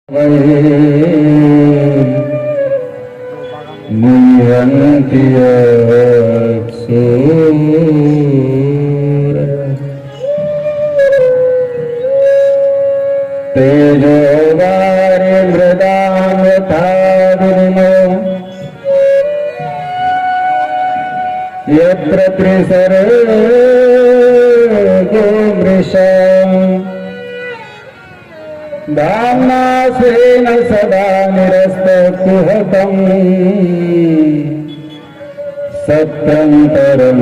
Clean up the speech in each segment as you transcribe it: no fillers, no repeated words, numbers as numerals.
तेजोवारे मृदां यत्र त्रिसर्गो मृषा धाम्नासेन सदा निरस्तकुहकम् सत्यं परं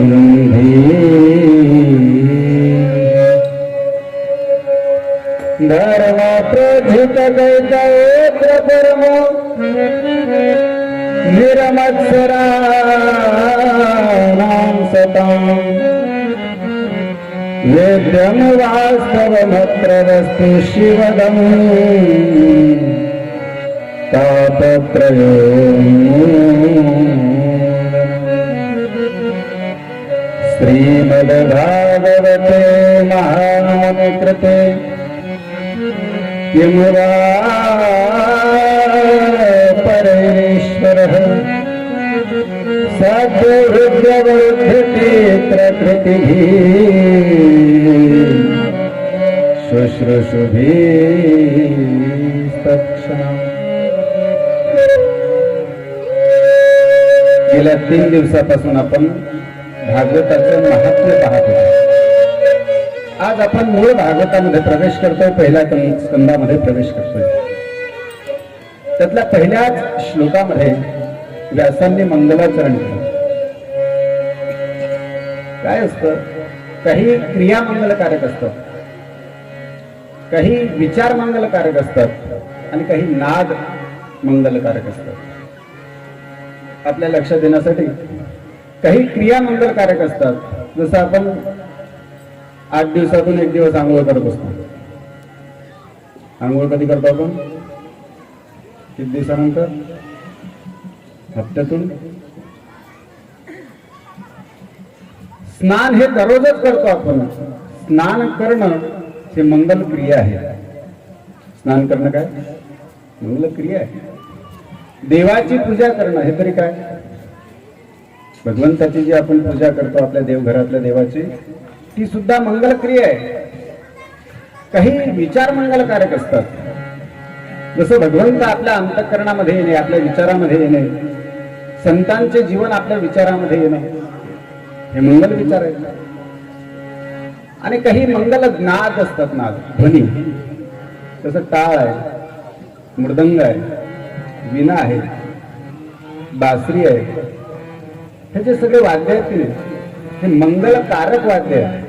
धर्म प्रथितकैतवोऽत्र परमो निरमत्सराणां सताम् वेद्यं वास्तवमत्र वस्तु शिवदम् तापत्रयोन्मूलनम् श्रीमद्भागवते महामुनिकृते किं वा परमेश्वरः सद्बुद्ध्यवृद्धितीत्रकृतिः शुश्रूषुभिस्तत्क्षणम्. गेल्या 3 दिवसापासून आपण भागवताचे महात्म्य पाहत होतो. आज आपण मूळ भागवतामध्ये प्रवेश करतोय, पहिल्या स्कंदामध्ये प्रवेश करतोय. त्यातल्या पहिल्याच श्लोकामध्ये व्यासांनी मंगलाचरण केलं. काय असतं, काही क्रिया मंगलकारक असतात, काही विचार मंगलकारक असतात आणि काही नाद मंगलकारक असतात. आपल्या लक्षात येण्यासाठी काही क्रिया मंगलकारक असतात. जसं आपण 8 दिवसातून 1 दिवस आंघोळ करत असतो. आंघोळ कधी करतो आपण? किती दिवसानंतर? हप्त्यातून. स्नान हे दररोजच करतो आपण. स्नान करणं हे मंगल क्रिया आहे. स्नान करणं काय मंगल क्रिया आहे. देवाची पूजा करणं हे तरी काय? भगवंताची जी आपण पूजा करतो आपल्या देवघरातल्या देवाची, ती सुद्धा मंगल क्रिया आहे. काही विचार मंगलकारक असतात. जसं भगवंत आपल्या अंतःकरणामध्ये येणे, आपल्या विचारामध्ये येणे, संतांचे जीवन आपल्या विचारामध्ये येणे, हे मंगल विचार आहेत. आणि काही मंगल नाद असतात. नाद ध्वनी, जसं टाळ आहे, मृदंग आहे, वीणा आहे, बासरी आहे, हे जे सगळे वाद्य आहेत हे मंगलकारक वाद्य आहे.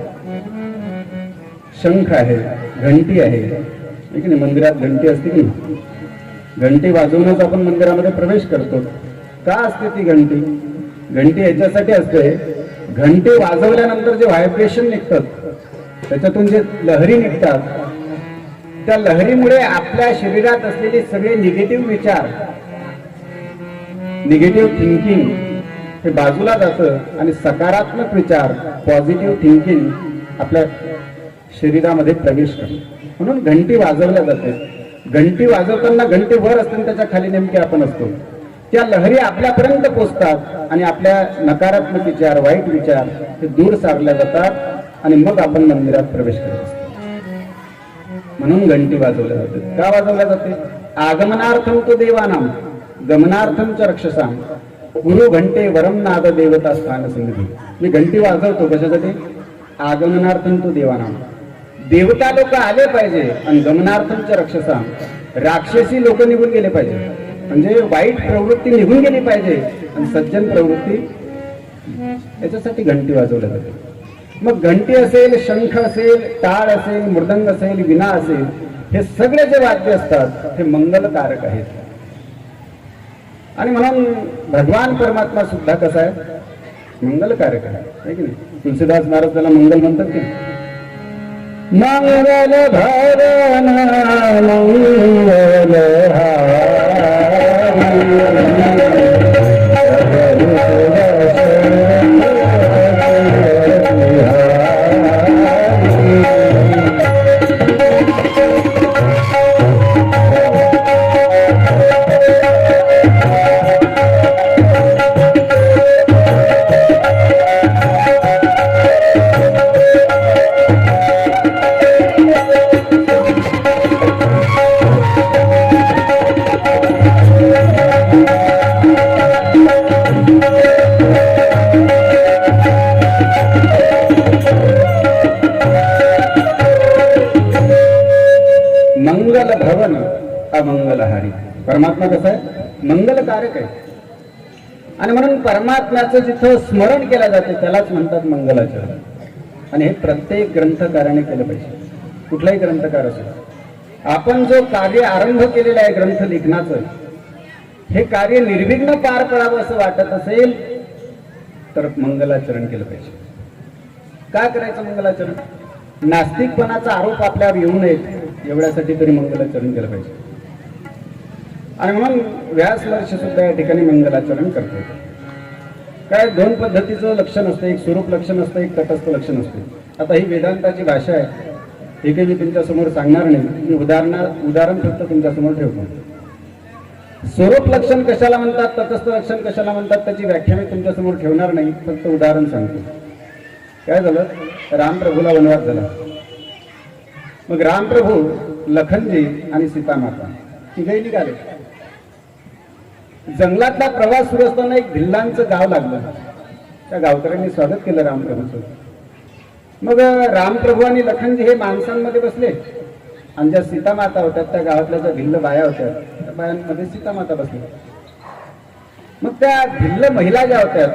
शंख आहे, घंटी आहे, ठीक आहे. मंदिरात घंटी असते की घंटी वाजवूनच आपण मंदिरामध्ये प्रवेश करतो. का असते ती घंटी? घंटी याच्यासाठी असते, घंटी वाजवल्यानंतर जे व्हायब्रेशन निघतात, त्याच्यातून जे लहरी निघतात, त्या लहरीमुळे आपल्या शरीरात असलेले सगळे निगेटिव्ह विचार, निगेटिव्ह थिंकिंग हे बाजूला जातं आणि सकारात्मक विचार, पॉझिटिव्ह थिंकिंग आपल्या शरीरामध्ये प्रवेश करतो. म्हणून घंटी वाजवल्या जाते. घंटी वाजवताना घंटी वर असते, त्याच्या खाली नेमके आपण असतो. त्या लहरी आपल्यापर्यंत पोहोचतात आणि आपल्या नकारात्मक विचार, वाईट विचार हे दूर सारल्या जातात आणि मग आपण मंदिरात प्रवेश करत असतो. म्हणून घंटी वाजवल्या जाते. का वाजवल्या जाते? आगमनार्थम तो देवानाम गमनार्थम च रक्षसाम गुरु घंटे वरम नाद देवता स्थान संगती. मी घंटी वाजवतो कशासाठी? आगमनार्थम तो देवानाम, देवता लोक आले पाहिजे, आणि गमनार्थमच रक्षसाम, राक्षसी लोक निघून गेले पाहिजे. म्हणजे वाईट प्रवृत्ती निघून गेली पाहिजे आणि सज्जन प्रवृत्ती, याच्यासाठी घंटी वाजवल्या जाते. मग घंटी असेल, शंख असेल, टाळ असेल, मृदंग असेल, वीणा असेल, हे सगळे जे वाद्य असतात हे मंगलकारक आहेत. आणि म्हणून भगवान परमात्मा सुद्धा कसा आहे? मंगलकारक आहे की नाही? तुलसीदास महाराज त्याला मंगल म्हणतात की मंगल भवन मंगल अमंगलहारी. परमात्मा कसा आहे? मंगलकारक आहे. आणि म्हणून परमात्म्याचं जिथं स्मरण केलं जाते त्यालाच म्हणतात मंगलाचरण. आणि हे प्रत्येक ग्रंथकाराने केलं पाहिजे, कुठलाही ग्रंथकार असेल. आपण जो कार्य आरंभ केलेलं आहे ग्रंथ लेखनाचं, हे कार्य निर्विघ्न पार पडावं असं वाटत असेल तर मंगलाचरण केलं पाहिजे. का करायचं मंगलाचरण? नास्तिकपणाचा आरोप आपल्यावर येऊ नयेत एवढ्यासाठी तरी मंगलाचरण केलं पाहिजे. आणि म्हणून व्यास महर्षी सुद्धा या ठिकाणी मंगलाचरण करतो. काय दोन पद्धतीचं लक्षण असतं, एक स्वरूप लक्षण असतं, एक तटस्थ लक्षण असतं. आता ही वेदांताची भाषा आहे, हे काही मी तुमच्यासमोर सांगणार नाही. मी उदाहरण फक्त तुमच्यासमोर ठेवतो. स्वरूप लक्षण कशाला म्हणतात, तटस्थ लक्षण कशाला म्हणतात, त्याची व्याख्या मी तुमच्यासमोर ठेवणार नाही, फक्त उदाहरण सांगतो. काय झालं? रामप्रभूला वनवास झाला. मग रामप्रभू, लखनजी आणि सीतामाता तिघही निघाले. जंगलातला प्रवास सुरू असताना एक भिल्लांचं गाव लागलं. त्या गावकऱ्यांनी स्वागत केलं रामप्रभूचं. मग रामप्रभू आणि लखनजी हे माणसांमध्ये बसले आणि ज्या सीतामाता होत्या त्या गावातल्या ज्या भिल्ल बाया होत्या त्या बायांमध्ये सीतामाता बसल्या. मग त्या भिल्ल महिला ज्या होत्या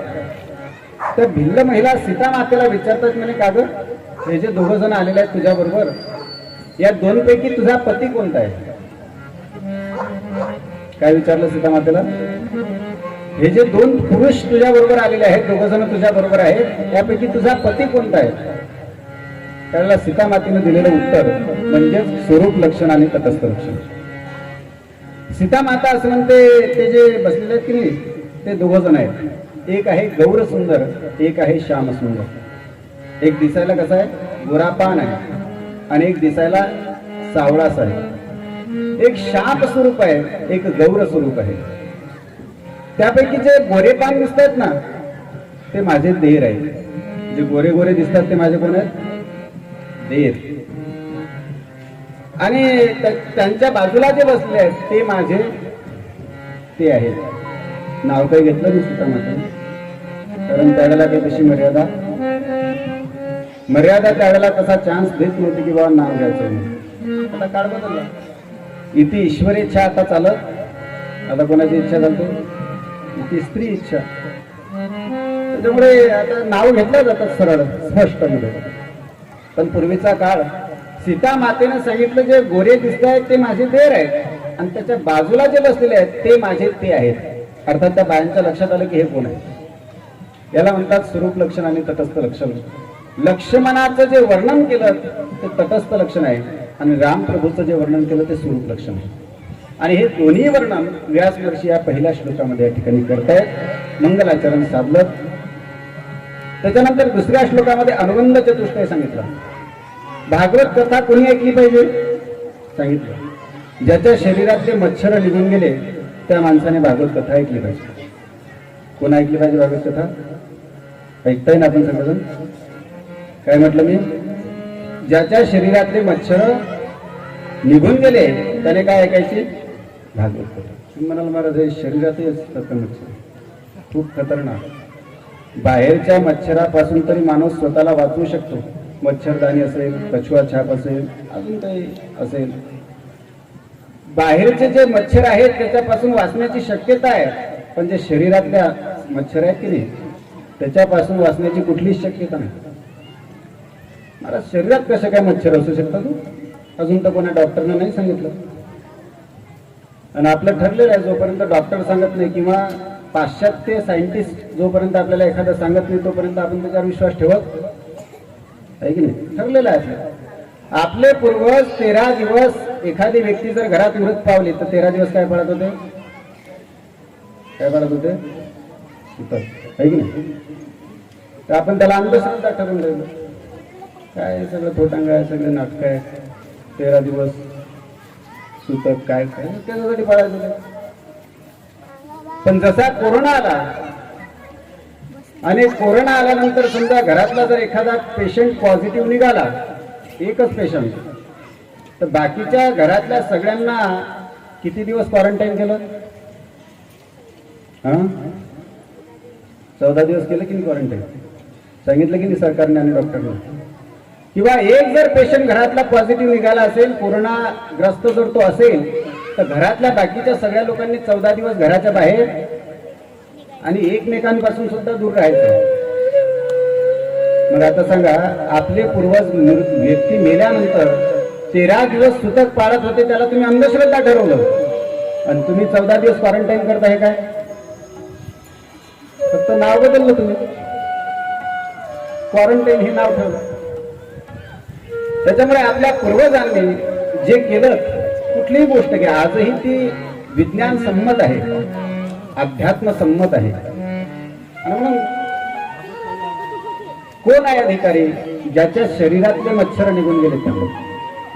त्या भिल्ल महिला सीतामातेला विचारतात, म्हणे का गं, हे जे दोघं जण आलेले आहेत तुझ्या बरोबर, या दोनपैकी तुझा पती कोणता आहे? काय विचारलं सीतामातेला? हे जे दोन पुरुष तुझ्या बरोबर आलेले आहेत, दोघं जण तुझ्या बरोबर आहेत, यापैकी तुझा पती कोणता आहे? त्याला सीतामातेने दिलेलं उत्तर म्हणजे स्वरूप लक्षण आणि तटस्थ लक्षण. सीतामाता असं म्हणते, ते जे बसलेले आहेत की नाही ते दोघं जण आहेत. एक आहे गौर सुंदर, एक आहे श्याम सुंदर. एक दिसायला कसा आहे? गोरापान आहे, आणि एक दिसायला सावळासा आहे. एक शाप स्वरूप आहे, एक गौर स्वरूप आहे. त्यापैकी जे गोरेपान दिसतात ना ते माझे देर आहेत. जे गोरे गोरे दिसतात ते माझे कोण आहेत? देर. आणि त्यांच्या बाजूला जे बसले आहेत ते माझे ते आहेत. नाव काही घेतलं नाही सीतामाता, कारण त्यावेळेला काही तशी मर्यादा त्यावेळेला तसा चान्स देत नव्हती की बाबा नाव घ्यायचं नाही. आता काळ बदलला. इथे ईश्वर इच्छा आता चालत, आता कोणाची इच्छा चालते? इथे स्त्री इच्छा. त्याच्यामुळे आता नाव घेतलं जातात सरळ स्पष्ट मध्ये. पण पूर्वीचा काळ, सीता मातेने सांगितलं जे गोरे दिसत आहेत ते माझे देर आहेत आणि त्याच्या बाजूला जे बसलेले आहेत ते माझे ते आहेत. अर्थात त्या बायांच्या लक्षात आलं की हे कोण आहे. याला म्हणतात स्वरूप लक्षण आणि तटस्थ लक्षण. लक्ष्मणाचं जे वर्णन केलं ते तटस्थ लक्षण आहे आणि रामप्रभूचं जे वर्णन केलं ते स्वरूप लक्षण आहे. आणि हे दोन्ही वर्णन व्यास महर्षी या पहिल्या श्लोकामध्ये या ठिकाणी करतायत. मंगलाचरण साधलं. त्याच्यानंतर दुसऱ्या श्लोकामध्ये अनुबंध चतुष्टय सांगितलं. भागवत कथा कोणी ऐकली पाहिजे सांगितलं. ज्याच्या शरीरातले मच्छर निघून गेले त्या माणसाने भागवत कथा ऐकली पाहिजे. कोण ऐकली पाहिजे भागवत कथा? ऐकताय ना आपण सगळेजण? काय म्हटलं मी? ज्याच्या शरीरातले मच्छर निघून गेले त्याने काय ऐकायची? भागवत कथा. तुम्ही म्हणाल महाराज हे शरीरातही असतात मच्छर, खूप खतरनाक. बाहेरच्या मच्छरापासून तरी माणूस स्वतःला वाचवू शकतो. मच्छरदाणी असेल, कछुआ छाप असेल, अजून काही असेल. बाहेरचे जे मच्छर आहेत त्याच्यापासून वाचण्याची शक्यता आहे, पण जे शरीरातल्या मच्छर आहेत की नाही त्याच्यापासून वाचण्याची कुठलीच शक्यता नाही. मला शरीरात कसं काय मच्छर असू शकतात अजून तर कोणा डॉक्टरने नाही सांगितलं. आणि आपलं ठरलेलं आहे जोपर्यंत डॉक्टर सांगत नाही किंवा पाश्चात्य सायंटिस्ट जोपर्यंत आपल्याला एखादं सांगत नाही तोपर्यंत आपण त्याच्यावर विश्वास ठेवत आहे की नाही. ठरलेलं आहे आपले पूर्वज 13 दिवस एखादी व्यक्ती जर घरात मृत पावली तर 13 दिवस काय पडत होते? काय पडत होते? आहे की नाही. तर आपण त्याला अंधश्रद्धा ठरवून राहिलो. काय सगळं थोटांग आहे, सगळं नाटक आहे. 13 दिवस सुतक काय काय त्याच्यासाठी पडायचं. पण जसा कोरोना आला आणि कोरोना आल्यानंतर समजा घरातला जर एखादा पेशंट पॉझिटिव्ह निघाला, एकच पेशंट, तर बाकीच्या घरातल्या सगळ्यांना किती दिवस क्वारंटाईन केलं? 14 दिवस केलं की नाही क्वारंटाईन? सांगितलं की नाही सरकारने आणि डॉक्टरने? किंवा एक जर पेशंट घरातला पॉझिटिव्ह निघाला असेल, कोरोनाग्रस्त जर तो असेल तर घरातल्या बाकीच्या सगळ्या लोकांनी 14 दिवस घराच्या बाहेर आणि एकमेकांपासून सुद्धा दूर राहायचं. मग आता सांगा, आपले पूर्वज व्यक्ती मेल्यानंतर 13 दिवस सुतक पाळत होते, त्याला तुम्ही अंधश्रद्धा ठरवलं आणि तुम्ही 14 दिवस क्वारंटाईन करता. हे काय? फक्त नाव बदललं तुम्ही, क्वारंटाईन हे नाव ठेवलं. त्याच्यामुळे आपल्या पूर्वजांनी जे केलं, कुठलीही गोष्ट घ्या, आजही ती विज्ञान संमत आहे, अध्यात्म संमत आहे. म्हणून कोण आहे अधिकारी? ज्याच्या शरीरातले मच्छर निघून गेले त्यामुळे.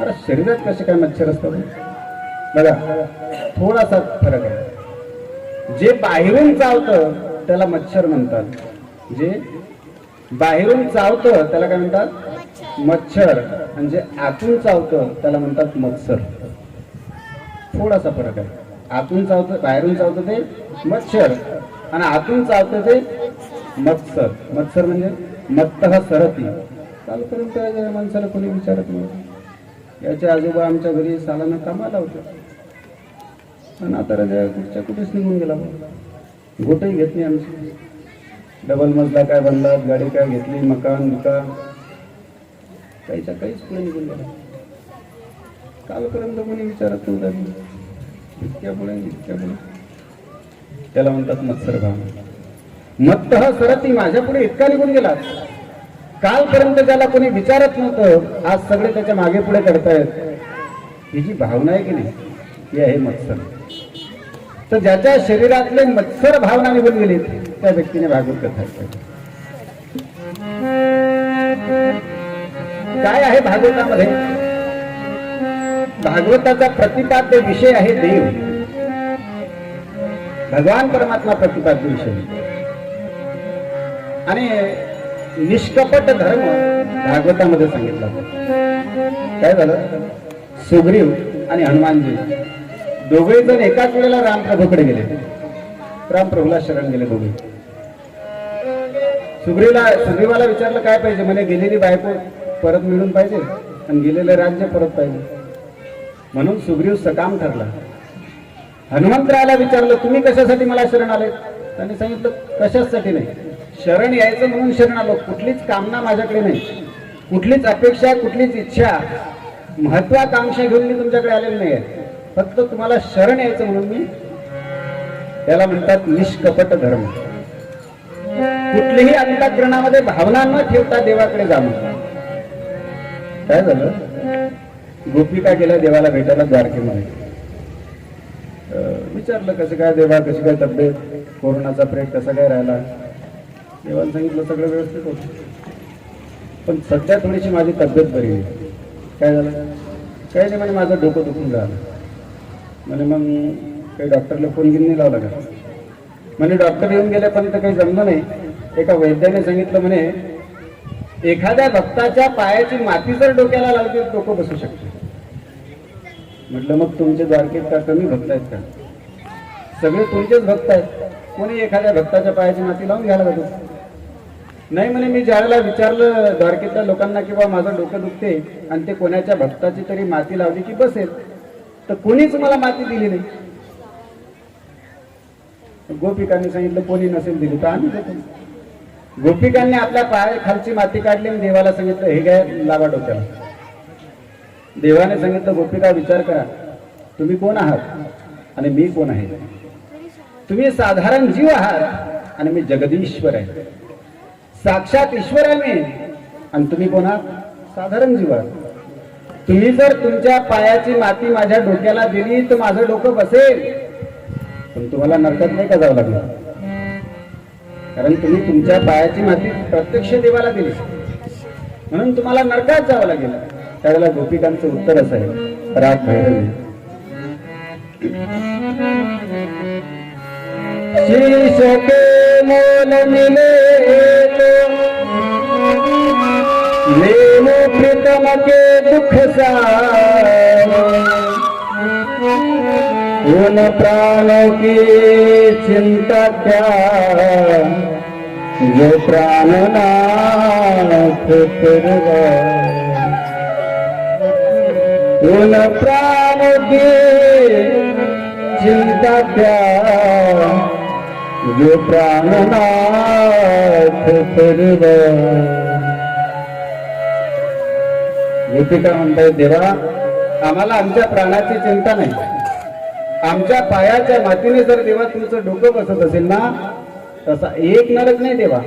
अरे शरीरात कसे काय मच्छर असतात? बघा, थोडासा फरक आहे. जे बाहेरून चावतं त्याला मच्छर म्हणतात, जे बाहेरून चावतं त्याला काय म्हणतात? मच्छर. आणि जे आतून चावतं त्याला म्हणतात मत्सर. थोडासा फरक आहे. आतून चावतं, बाहेरून चावतं ते मच्छर, आणि आतून चावतं ते मत्सर. मत्सर म्हणजे मत्तः सरती. कालपर्यंत या माणसाला कोणी विचारत नव्हतं. याचे आजोबा आमच्या घरी सालानं कामाला होते, पण आता राजा कुठच्या कुठेच निघून गेला. गोटही घेत नाही आमची. डबल मजला काय बनला, गाडी काय घेतली, मकान दुकान काहीच्या काहीच पुढे निघून गेला. कालपर्यंत कोणी विचारत नव्हतं. इतक्यापुढे त्याला म्हणतात मत्सर भाव. मत्तः सरती, माझ्या पुढे इतका निघून गेला. कालपर्यंत त्याला कोणी विचारत नव्हतं, आज सगळे त्याच्या मागे पुढे करतायत. ही जी भावना आहे की नाही, ही आहे मत्सर. तर ज्याच्या शरीरातले मत्सर भावना निघून गेली त्या व्यक्तीने भागवत कथा काय आहे भागवतामध्ये? भागवताचा प्रतिपाद्य विषय आहे देव. भगवान परमात्मा प्रतिपाद्य विषय. आणि निष्कपट धर्म भागवतामध्ये सांगितला. काय झालं? सुग्रीव आणि हनुमानजी दोघे जण एकाच वेळेला रामप्रभूकडे गेले. रामप्रभूला शरण गेले दोघे. सुग्रीवाला विचारलं काय पाहिजे? म्हणे गेलेली बायको परत मिळून पाहिजे आणि गेलेलं राज्य परत पाहिजे. म्हणून सुग्रीव सकाम ठरला. हनुमंतरायाला विचारलं तुम्ही कशासाठी मला शरण आले? त्यांनी सांगितलं कशासाठी नाही, शरण यायचं म्हणून शरण आलो. कुठलीच कामना माझ्याकडे नाही, कुठलीच अपेक्षा, कुठलीच इच्छा, महत्वाकांक्षा घेऊन मी तुमच्याकडे आलेलो नाही आहे. फक्त तुम्हाला शरण यायचं म्हणून मी. त्याला म्हणतात निष्कपट धर्म. कुठलीही अंतःकरणामध्ये भावना न ठेवता देवाकडे जाणं. काय झालं? गोपिका गेल्या देवाला भेटायला द्वारकेमध्ये. विचारलं कसं काय देवा, कशी काय तब्येत, कोरोनाचा प्रेत कसा काय राहिला? देवाला सांगितलं सगळं व्यवस्थित होतं, पण सध्या थोडीशी माझी तब्येत बरी नाही. काय झालं? काही नाही म्हणे, माझं डोकं दुखून राहिलं. म्हणे मग काही डॉक्टरला फोन घेऊन नाही लावला का? म्हणे डॉक्टर येऊन गेले पण ते काही जमलं नाही. एका वैद्याने सांगितलं म्हणे एखाद्या भक्ताच्या पायाची माती जर डोक्याला लावली तर डोकं बसू शकते. म्हटलं मग तुमचे द्वारकेत का कमी भक्त आहेत का? सगळे तुमचेच भक्त आहेत, कोणी एखाद्या भक्ताच्या पायाची माती लावून घ्यायला जातो? नाही म्हणे, मी ज्यावेळेला विचारलं द्वारकेतल्या लोकांना की बा माझं डोकं दुखते आणि ते कोणाच्या भक्ताची तरी माती लावली की बसेल, तर कोणीच मला माती दिली नाही. गोपिकांनी सांगितलं कोणी नसेल दिली तर आम्ही देतो. गोपिकांनी आपल्या पाय खालची माती काढली आणि देवाला सांगितलं हे काय लावा डोक्याला. देवाने सांगितलं गोपिका विचार करा, तुम्ही कोण आहात आणि मी कोण आहे? तुम्ही साधारण जीव आहात आणि मी जगदीश्वर आहे. साक्षात ईश्वर आहे मी आणि तुम्ही कोण आहात? साधारण जीव आहात. तुम्ही जर तुमच्या पायाची माती माझ्या डोक्याला दिली तर माझं डोकं बसेल, पण तुम्हाला नरकात नाही का जावं लागलं? कारण तुम्ही तुमच्या पायाची माती प्रत्यक्ष देवाला दिली म्हणून तुम्हाला नरकात जावं लागेल. त्यावेळेला गोपिकांचं उत्तर असं आहे, राग भैरवी शीश के मोल मिले लेनो प्रीतम के दुख सार, उन प्राण की चिंता क्या जो प्राणनाथ परवार. उन प्राण की चिंता त्या जो प्राणनाथ सर्व. गोपिका म्हणतायत देवा आम्हाला आमच्या प्राणाची चिंता नाही. आमच्या पायाच्या मातीने जर देवा तुमचं डोकं बसत असेल ना तसा एक नरक नाही देवा,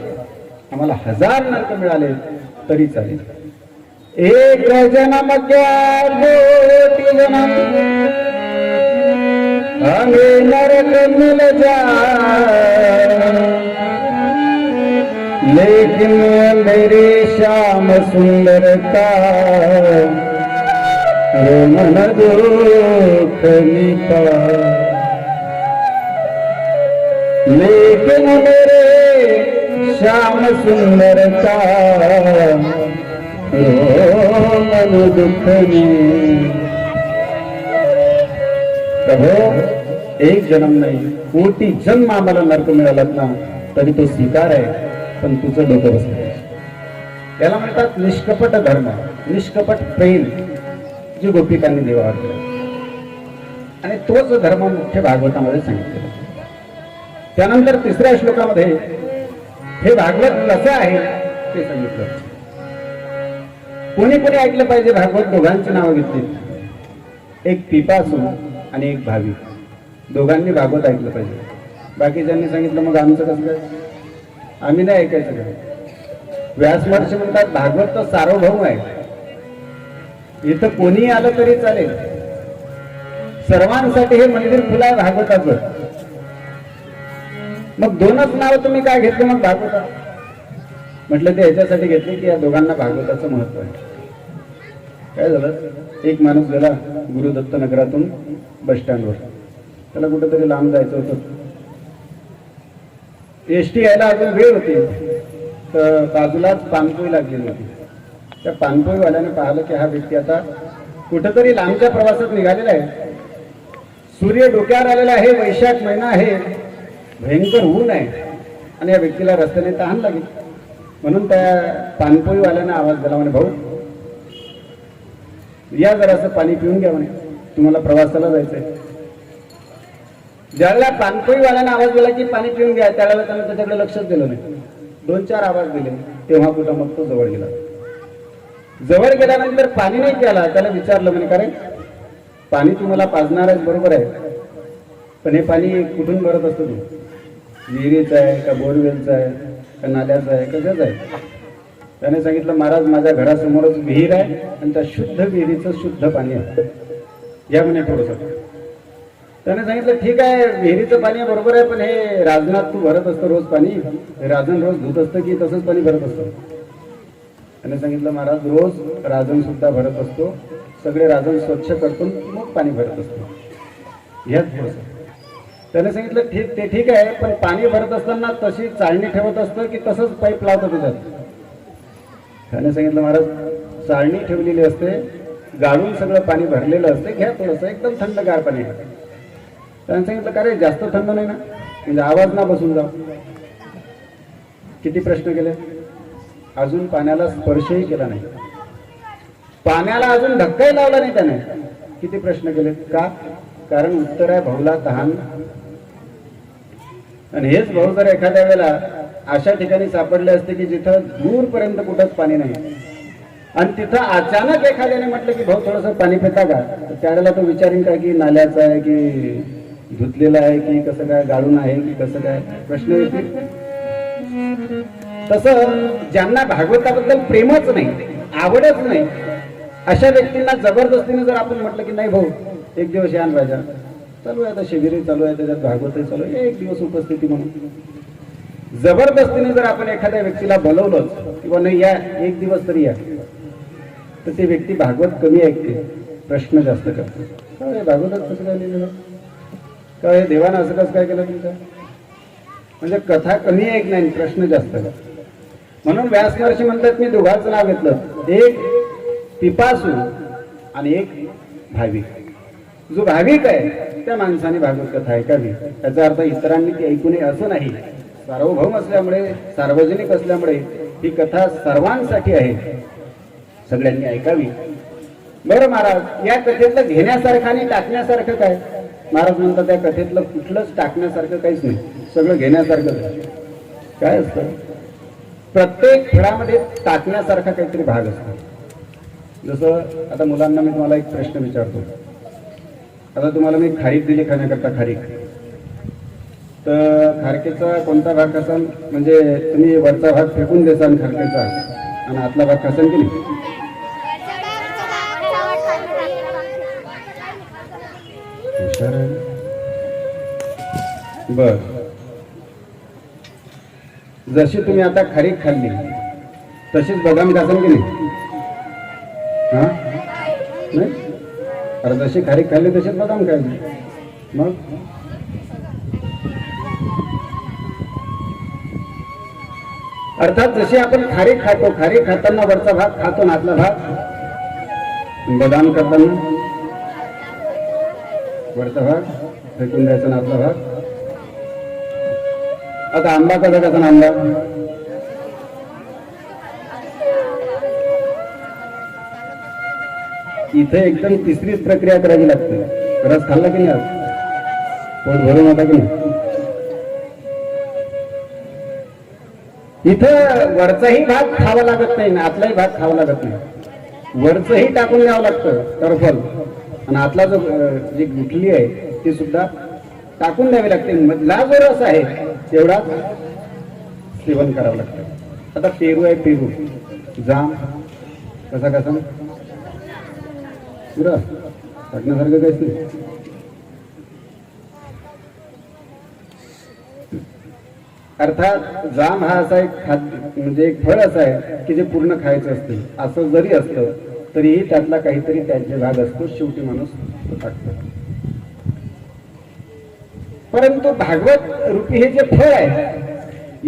आम्हाला 1000 नरक मिळाले तरी चालेल. एक जन्म कोटि जन्म हमें नरक मिल जाए, लेकिन मेरे श्याम सुंदर का मन दुख निपा. लेकिन मेरे श्याम सुंदर का मन दुख प्रभो एक जन्म नाही कोटी जन्म आम्हाला नरक मिळालात ना तरी तो स्वीकार आहे, पण तुझं डोकं बसलं. याला म्हणतात निष्कपट धर्म, निष्कपट प्रेम जी गोपिकांनी देवावर केलं. आणि तोच धर्म मुख्य भागवतामध्ये सांगितलेला. त्यानंतर 3ऱ्या श्लोकामध्ये हे भागवत कसं आहे ते सांगितलं. कोणी कोणी ऐकलं पाहिजे भागवत? दोघांची नावं घेतली, एक पिपासू आणि एक भावी. दोघांनी भागवत ऐकलं पाहिजे. बाकीच्यांनी सांगितलं मग आमचं कसं काय, आम्ही नाही ऐकायचं काय. व्यास महर्षी म्हणतात भागवत तर सार्वभौम आहे, इथं कोणी आलं तरी चालेल, सर्वांसाठी हे मंदिर खुलं आहे भागवताचं. मग 2च नाव तुम्ही काय घेतलं मग भागवता? म्हटलं ते ह्याच्यासाठी घेतले की या दोघांना भागवताचं महत्व आहे. काय झालं, एक माणूस गेला गुरुदत्त नगरातून बस स्टँडवर, त्याला कुठेतरी लांब जायचं होतं. एसटी यायला अजून वेळ होती, तर बाजूलाच पानपोई लागलेली होती. त्या पानपोईवाल्याने पाहिलं की हा व्यक्ती आता कुठेतरी लांबच्या प्रवासात निघालेला आहे. सूर्य डोक्यावर आलेला आहे, वैशाख महिना आहे, भयंकर ऊन आहे आणि या व्यक्तीला रस्त्याने तहान लागेल. म्हणून त्या पानपोईवाल्याने आवाज दिला, म्हणे भाऊ या जरासं पाणी पिऊन घ्या, म्हणे तुम्हाला प्रवासाला जायचंय. ज्यावेळेला पानपोईवाल्याने आवाज दिला की पाणी पिऊन घ्या, त्यावेळेला त्यानं त्याच्याकडे लक्षच दिलं नाही. 2-4 आवाज दिले, तेव्हा कुठं मग तो जवळ गेला. जवळ गेल्यानंतर पाणी नाही प्याला. त्याला विचारलं, म्हणे का रे पाणी तुम्हाला पाजणार आहे बरोबर आहे, पण हे पाणी कुठून भरत असतो? तू विहिरीचं आहे का बोरवेलचं आहे का नाल्याचं आहे का कशाचं आहे? त्याने सांगितलं महाराज माझ्या घरासमोरच विहीर आहे आणि त्या शुद्ध विहिरीचं शुद्ध पाणी आहे, या म्हणे थोडंसं. त्याने सांगितलं ठीक आहे विहिरीचं पाणी बरोबर आहे, पण हे राजनाथ तू भरत असतं रोज पाणी, राजन रोज धुत असतं की तसंच पाणी भरत असतं? त्याने सांगितलं महाराज रोज राजन सुद्धा भरत असतो, सगळे राजन स्वच्छ करतो मग पाणी भरत असतो, ह्याच थोडंसं. त्याने सांगितलं ते ठीक आहे, पण पाणी भरत असताना तशी चाळणी ठेवत असतं की तसंच पाईप लावतं त्याच्यात? त्याने सांगितलं महाराज चाळणी ठेवलेली असते, गाळून सगळं पाणी भरलेलं असते, घ्या थोडंसं एकदम थंडगार पाणी. त्याने सांगितलं का रे जास्त थंड नाही ना, म्हणजे आवाज ना बसून जाऊ. किती प्रश्न केले, अजून पाण्याला स्पर्शही केला नाही, पाण्याला अजून धक्काही लावला नाही त्याने. किती प्रश्न केले का? कारण उत्तर आहे भाऊला तहान. आणि हेच भाऊ जर एखाद्या वेळेला अशा ठिकाणी सापडले असते की जिथं दूरपर्यंत कुठंच पाणी नाही आणि तिथं अचानक एखाद्याने म्हटलं की भाऊ थोडंसं पाणी पिता का, तर त्यावेळेला तो विचारीन का की नाल्याचं आहे की धुतलेलं आहे की कसं काय, गाळून आहे की कसं काय, प्रश्न येतील. तसं ज्यांना भागवताबद्दल प्रेमच नाही, आवडच नाही, अशा व्यक्तींना जबरदस्तीने जर आपण म्हटलं की नाही भाऊ एक दिवस यान राजा, चालू आहे आता शिबिरी चालू आहे, त्याच्यात भागवतही चालू आहे, एक दिवस उपस्थिती म्हणून जबरदस्तीने जर आपण एखाद्या व्यक्तीला बोलवलंच किंवा नाही या एक दिवस तरी या, तर ती व्यक्ती भागवत कमी ऐकते, प्रश्न जास्त करते. काय भागवतात कसं काय लिहिलेलं, काय देवानं असं कसं काय केलं तुमचं, म्हणजे कथा कमी ऐक नाही, प्रश्न जास्त. म्हणून व्यास महर्षी म्हणतात मी दोघांचं नाव घेतलं, एक पिपासू आणि एक भाविक. जो भाविक आहे त्या माणसाने भागवत कथा ऐकावी. त्याचा अर्थ इतरांनी ती ऐकू नये असं नाही. सार्वभौम असल्यामुळे, सार्वजनिक असल्यामुळे ही कथा सर्वांसाठी आहे, सगळ्यांनी ऐकावी. बरं महाराज, या कथेतलं घेण्यासारखं आणि टाकण्यासारखं काय? महाराज म्हणतात त्या कथेतलं कुठलंच टाकण्यासारखं काहीच नाही, सगळं घेण्यासारखं आहे. काय असतं, प्रत्येक फळामध्ये टाकण्यासारखा काहीतरी भाग असतो. जसं आता मुलांना मी तुम्हाला एक प्रश्न विचारतो. आता तुम्हाला मी खारीक दिली खाण्याकरता, खारीक, तर खारकेचा कोणता भाग असाल, म्हणजे तुम्ही वरचा भाग फेकून देसाल खारकेचा आणि आतला भाग खासाल की नाही? बर, जशी तुम्ही आता खारीक खाल्ली तशीच बदाम खासाल की नाही? हा नाही, अरे जशी खारीक खाल्ली तशीच बदाम खाल्ली. मग अर्थात जशी आपण खारीक खातो, खारीक खाताना वरचा भाग खातो ना आतला भाग, बदाम खाताना वरचा भाग फेकून द्यायचा ना आतला भाग. आता आंबा कसा कसा ना, आंबा इथे एकदम तिसरीच प्रक्रिया करावी लागते. रस खाल्ला की नाही, आज पोट भरून होता की नाही? इथं वरचाही भाग खावा लागत नाही ना आतलाही भाग खावा लागत नाही. वरचंही टाकून द्यावं लागतं टरफल, आणि आतला जो जी गुठली आहे ती सुद्धा टाकून द्यावी लागते. मधला जो रस आहे तेवढाच सेवन करावं लागतं. आता पेरू आहे, पेरू, जाम कसा कसा पुरा टाकण्यासारखं काहीच नाही. अर्थात जाम हा असा एक खाद्य, म्हणजे एक फळ असं आहे की जे पूर्ण खायचं असते. असं जरी असलं तरीही त्यातला काहीतरी त्याचे भाग असतो, शेवटी माणूस टाकतो. परंतु भागवत रूपी हे जे फळ आहे,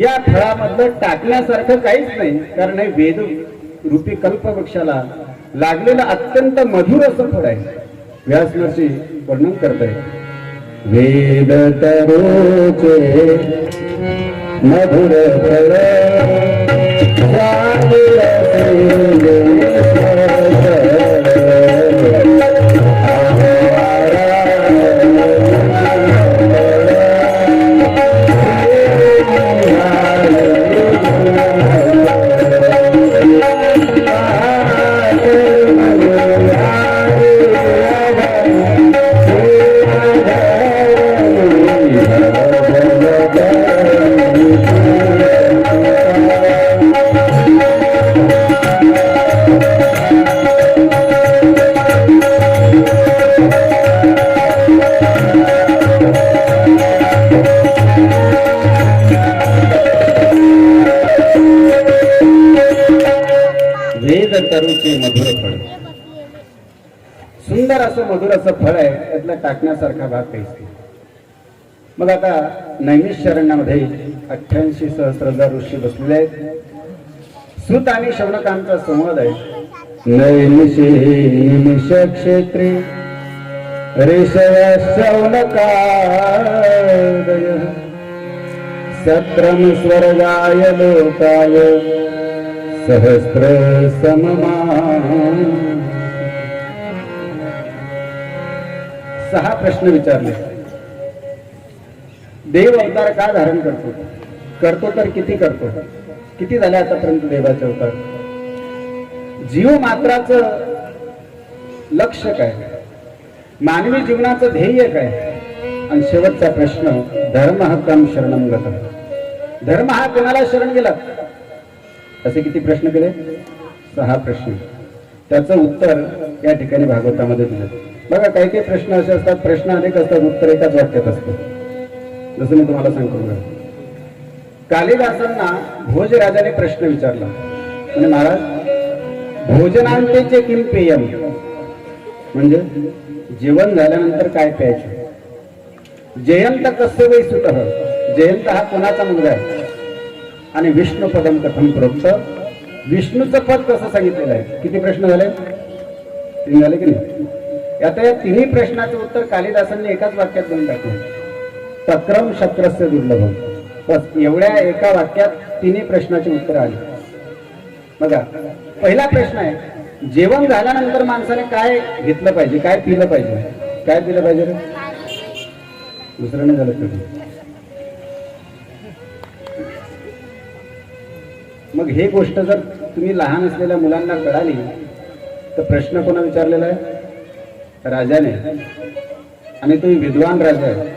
या फळामधलं टाकण्यासारखं काहीच नाही. कारण हे वेद रूपी कल्पवृक्षाला लागलेलं अत्यंत मधुर असं फळ आहे. व्यास महर्षी वर्णन करताय, वेद तरोचे मधुर फळ तरुचे मधुर फळ. सुंदर असं मधुर असं फळ आहे, त्यातला टाकण्यासारखा भाग काहीच नाही. मग आता नैमिषारण्यामध्ये 88 सहस्त्रधार ऋषी बसलेले आहेत. सुत आणि शौनकांचा संवाद आहे. नैमिषे निमिष क्षेत्री ऋषय शौनकादय सत्रम स्वर्गाय लोकाय सहस्त्र सममान. 6 प्रश्न विचारले. देव अवतार का धारण करतो, करतो तर किती करतो, किती झाले आतापर्यंत देवाचे अवतार, जीव मात्राचं लक्ष्य काय, मानवी जीवनाचं ध्येय काय, आणि शेवटचा प्रश्न धर्म हक्कम शरणम गत. धर्म हा कोणाला शरण गेला, असे किती प्रश्न केले? 6 प्रश्न. त्याचं उत्तर या ठिकाणी भागवतामध्ये दिलं. बघा काही काही प्रश्न असे असतात, प्रश्न अनेक असतात, उत्तर एकाच वाक्यात असतं. जसं मी तुम्हाला सांगतो, कालिदासांना भोजराजाने प्रश्न विचारला, म्हणजे महाराज भोजनांतेचे किम पेयम, म्हणजे जेवण झाल्यानंतर काय प्यायचे. जयंत कस्य वै सुतः, जयंत हा कोणाचा मुलगा आहे, आणि विष्णू पदम कथम प्रोक्त, विष्णूचं पद कसं सांगितलेलं आहे. किती प्रश्न झाले? 3 झाले की नाही? आता या 3 प्रश्नाचं उत्तर कालिदासांनी एकाच वाक्यात देऊन टाकलं, तक्रम शक्रस्य दुर्लभम. बस एवढ्या एका वाक्यात 3 प्रश्नाची उत्तर आली. बघा, पहिला प्रश्न आहे, जेवण झाल्यानंतर माणसाने काय घेतलं पाहिजे, काय पिलं पाहिजे, काय पिलं पाहिजे रे? दुसरं नाही झालं कधी. मग हे गोष्ट जर तुम्ही लहान असलेल्या मुलांना कळाली तर प्रश्न कोणा विचारलेला आहे? राजाने. आणि तो विद्वान राजा आहे.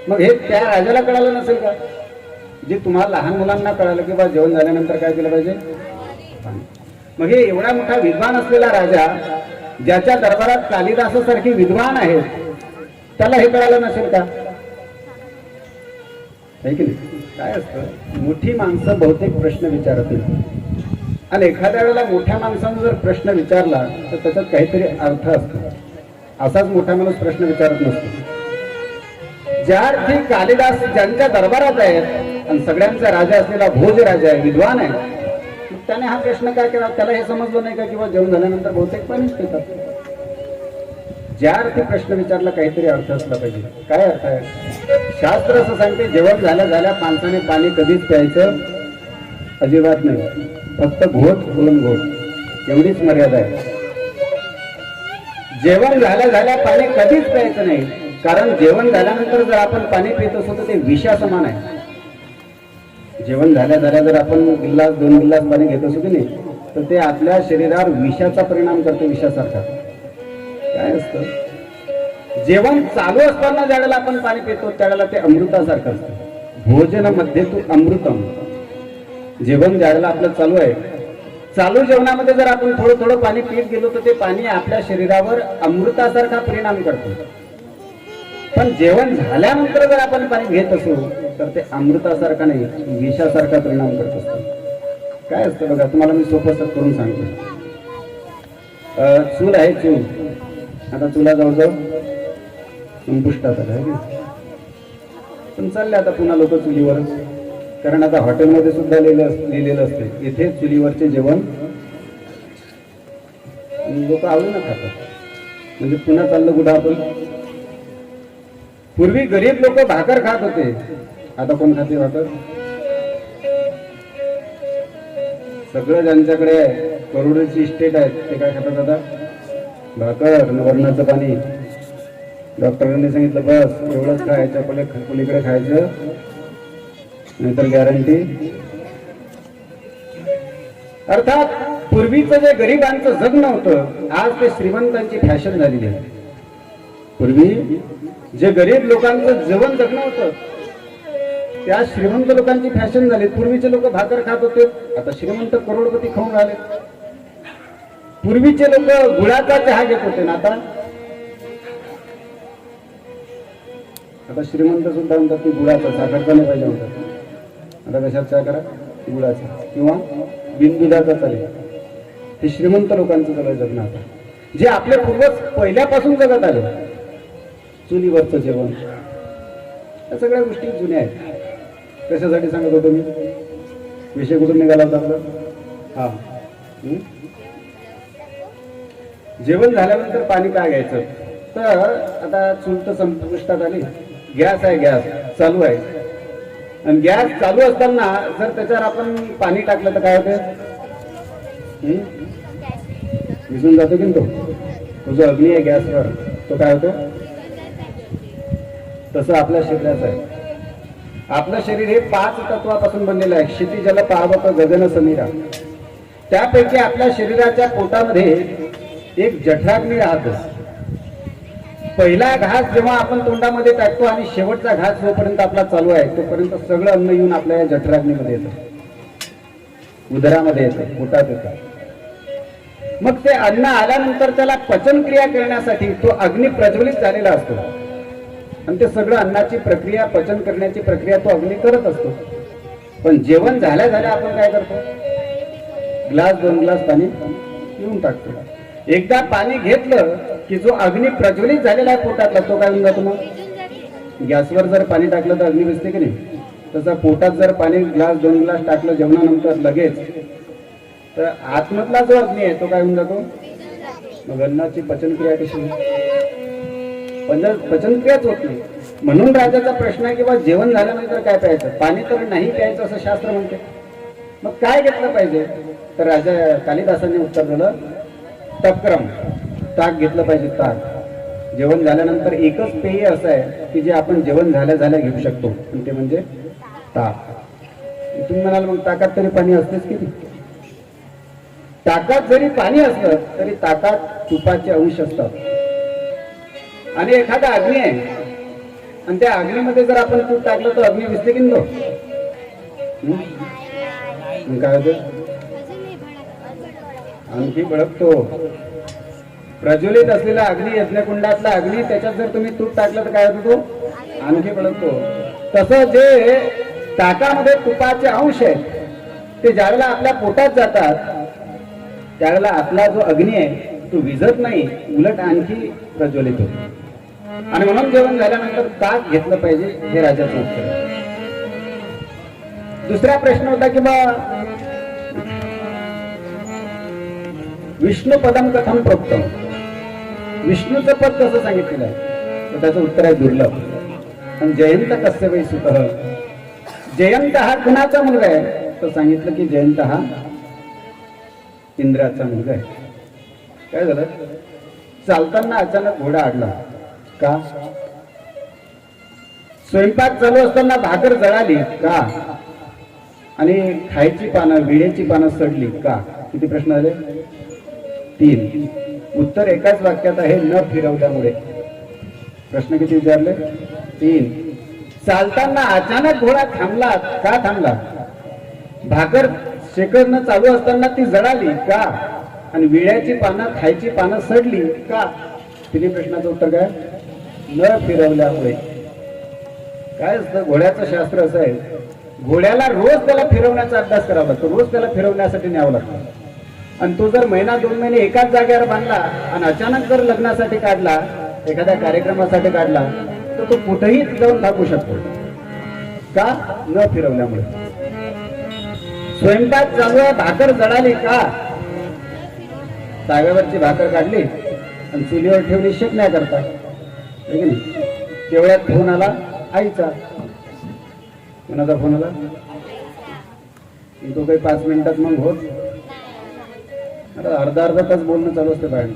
मग हे त्या राजाला कळालं नसेल का? जे तुम्हाला लहान मुलांना कळालं की बा जेवण झाल्यानंतर काय केलं पाहिजे? मग हे एवढा मोठा विद्वान असलेला राजा ज्याच्या दरबारात कालिदासासारखी विद्वान आहेत त्याला हे कळालं नसेल का? आहे की नाही? काय असतं, मोठी माणसं बहुतेक प्रश्न विचारत नाही. आणि एखाद्या वेळेला मोठ्या माणसानं जर प्रश्न विचारला तर त्याच्यात काहीतरी अर्थ असतो. असाच मोठा माणूस प्रश्न विचारत नसतो. ज्या अर्थी कालिदास ज्यांच्या दरबारात आहेत आणि सगळ्यांचा राजा असलेला भोज राजा आहे, विद्वान आहे, मग त्याने हा प्रश्न काय केला? त्याला हे समजलं नाही का किंवा जेवण झाल्यानंतर बहुतेक पाणीच पितात. ज्या अर्थी प्रश्न विचारला काहीतरी अर्थ असला पाहिजे. काय अर्थ आहे? शास्त्र असं सांगते जेवण झाल्या माणसाने पाणी कधीच प्यायचं अजिबात नाही. फक्त घोट दोन घोट एवढीच मर्यादा आहे. जेवण झाल्या पाणी कधीच प्यायचं नाही. कारण जेवण झाल्यानंतर जर आपण पाणी पित असतो तर ते विषा समान आहे. जेवण झाल्या जर आपण गिल्लास 2 गिल्लास पाणी घेत असतो की नाही तर ते आपल्या शरीरावर विषाचा परिणाम करतो, विषासारखा. काय असतं, जेवण चालू असताना ज्यावेळेला आपण पाणी पितो त्यावेळेला ते अमृतासारखं असतं. भोजन मध्ये तू अमृतम. जेवण ज्यावेळेला आपलं चालू आहे, चालू जेवणामध्ये जर आपण थोडं थोडं पाणी पीत गेलो तर ते पाणी आपल्या शरीरावर अमृतासारखा परिणाम करतो. पण जेवण झाल्यानंतर जर आपण पाणी घेत असू तर ते अमृतासारखा नाही, विषासारखा परिणाम करत असतो. काय असतं बघा, तुम्हाला मी सोपं करून सांगतो. चूल आहे, चूल. आता चुला जवळजवळ संपुष्टात आला आहे, पण चालले आता पुन्हा लोक चुलीवर. कारण आता हॉटेलमध्ये सुद्धा लिहिलेलं असते इथे चुलीवरचे जेवण लोक आवडीनं खातात. म्हणजे पुन्हा चाललं कुठं आपण? पूर्वी गरीब लोक भाकर खात होते, आता कोण खाते भाकर? सगळं ज्यांच्याकडे करोडोची इस्टेट आहे ते काय खातात आता? भाकर, वरणाचं पाणी. डॉक्टरांनी सांगितलं बस एवढंच खायचं, पलीकडे खायचं नाहीतर गॅरंटी. अर्थात पूर्वीचं जे गरिबांचं जगणं होतं आज ते श्रीमंतांची फॅशन झालेली आहे. पूर्वी जे गरीब लोकांचं जेवण जगणं होतं त्या श्रीमंत लोकांची फॅशन झाली. पूर्वीचे लोक भाकर खात होते, आता श्रीमंत करोडपती खाऊन राहिले. पूर्वीचे लोक गुळाचा चहा घेत होते ना आता श्रीमंत सुद्धा म्हणतात की गुळाचा, साखरचा नाही पाहिजे म्हणतात. आता कशात चहा करा? गुळाचा किंवा बिनदुधाचा चालेल. हे श्रीमंत लोकांचं सगळं जगणं. आता जे आपले पूर्वज पहिल्यापासून जगत आले, चुलीवरचं जेवण, या सगळ्या गोष्टी जुन्या आहेत. कशासाठी सांगत होतो मी? विषय कुठून निघाला होता आपला? हा, जेवण झाल्यानंतर पाणी काय घ्यायचं? तर आता चूल तर संपुष्टात आली, गॅस आहे, गॅस चालू आहे. आणि गॅस चालू असताना जर त्याच्यावर आपण पाणी टाकलं तर काय होते? विझून जातो की तो जो अग्नी आहे गॅसवर तो काय होतो? तसं आपल्या शरीराचं आहे. आपलं शरीर हे 5 तत्वापासून बनलेलं आहे. क्षिती जल पावक गगन समीरा. त्यापैकी आपल्या शरीराच्या पोटामध्ये एक जठराग्नी राहतो. पहिला घास जेव्हा आपण तोंडामध्ये टाकतो आणि शेवटचा घास जोपर्यंत आपला चालू आहे तोपर्यंत सगळं अन्न येऊन आपल्या या जठराग्नीमध्ये येतं, उदरामध्ये येतं, पोटात येतं. मग ते अन्न आल्यानंतर त्याला पचन क्रिया करण्यासाठी तो अग्नी प्रज्वलित झालेला असतो आणि ते सगळं अन्नाची प्रक्रिया, पचन करण्याची प्रक्रिया तो अग्नी करत असतो. पण जेवण झाल्या आपण काय करतो? ग्लास 2 ग्लास पाणी पिऊन टाकतो. एकदा पाणी घेतलं की जो अग्नी प्रज्वलित झालेला आहे पोटातला तो काय होऊन जातो? मग गॅसवर जर पाणी टाकलं तर अग्नी विझते की नाही, तसं पोटात जर पाणी ग्लास 2 ग्लास टाकलं जेवणानंतर लगेच, तर आतमधला जो अग्नी आहे तो काय होऊन जातो? मग अन्नाची पचनक्रिया कशी? पचनक्रियाच होत नाही. म्हणून राजाचा प्रश्न आहे की बा जेवण झाल्यानंतर काय प्यायचं? पाणी तर नाही प्यायचं असं शास्त्र म्हणते. मग काय घेतलं पाहिजे? तर राजा कालिदासांनी उत्तर दिलं, तपक्रम, ताक घेतलं पाहिजे. ताक जेवण झाल्यानंतर एकच पेय असं आहे की जे आपण जेवण झाल्या झाल्या घेऊ शकतो, आणि ते म्हणजे ताक. तुम्ही म्हणाल मग ताकात तरी पाणी असतेच की नाही? ताकात जरी पाणी असलं तरी ताकात तुपाचे अंश असतात. आणि एखादा अग्नी आहे आणि त्या अग्नीमध्ये जर आपण तूप टाकलं तर अग्नी विसते की नको? काय होतं? आणखी भडकतो. प्रज्वलित असलेला अग्नी, यज्ञकुंडातला अग्नी, त्याच्यात जर तुम्ही तूप टाकलं तर काय होतो? तो आणखी भडकतो. तसं जे ताकामध्ये तुपाचे अंश आहेत ते ज्यावेळेला आपल्या पोटात जातात त्यावेळेला आपला जो अग्नी आहे तो विझत नाही, उलट आणखी प्रज्वलित होतो. आणि म्हणून जेवण झाल्यानंतर ताक घेतलं पाहिजे, हे राजाचं उत्तर आहे. दुसरा प्रश्न होता की बा विष्णू पदम कथम प्रोक्तम, विष्णूचं पद कसं सांगितलेलं आहे? तर त्याचं उत्तर आहे दुर्लभ. आणि जयंत कस्य वै सुतः, जयंत हा कुणाचा मुलगा आहे? तर सांगितलं की जयंत हा इंद्राचा मुलगा आहे. काय झालं? चालताना अचानक घोडा अडला. का? स्वयंपाक चालू असताना भाकर जळाली का? आणि खायची पानं, विड्याची पानं सडली का? किती प्रश्न आले? 3. उत्तर एकाच वाक्यात आहे, न फिरवल्यामुळे. प्रश्न किती विचारले? 3. चालताना अचानक घोडा थांबला का? थांबला. भाकर शेकणं चालू असताना ती जळाली का? आणि विड्याची पानं, खायची पानं सडली का? तिन्ही प्रश्नाचं उत्तर काय? न फिरवल्यामुळे. काय असतं? घोड्याचं शास्त्र असं आहे, घोड्याला रोज त्याला फिरवण्याचा अभ्यास करावा लागतो, रोज त्याला फिरवण्यासाठी न्यावं लागतं. आणि तो जर महिना 2 महिने एकाच जागेवर बांधला आणि अचानक जर लग्नासाठी काढला, एखाद्या कार्यक्रमासाठी काढला, तर तो कुठेही जाऊन थांबू शकतो. का? न फिरवल्यामुळे. स्वयंपाक चालू आहे, भाकर जळाली का? ताव्यावरची भाकर काढली आणि चुलीवर ठेवली शेकण्या करता, तेवढ्यात फोन आला आईचा. कोणाचा फोन आला? तो काही 5 मिनिटात मग होत, आता अर्धा तास बोलणं चालू असते बाहेर.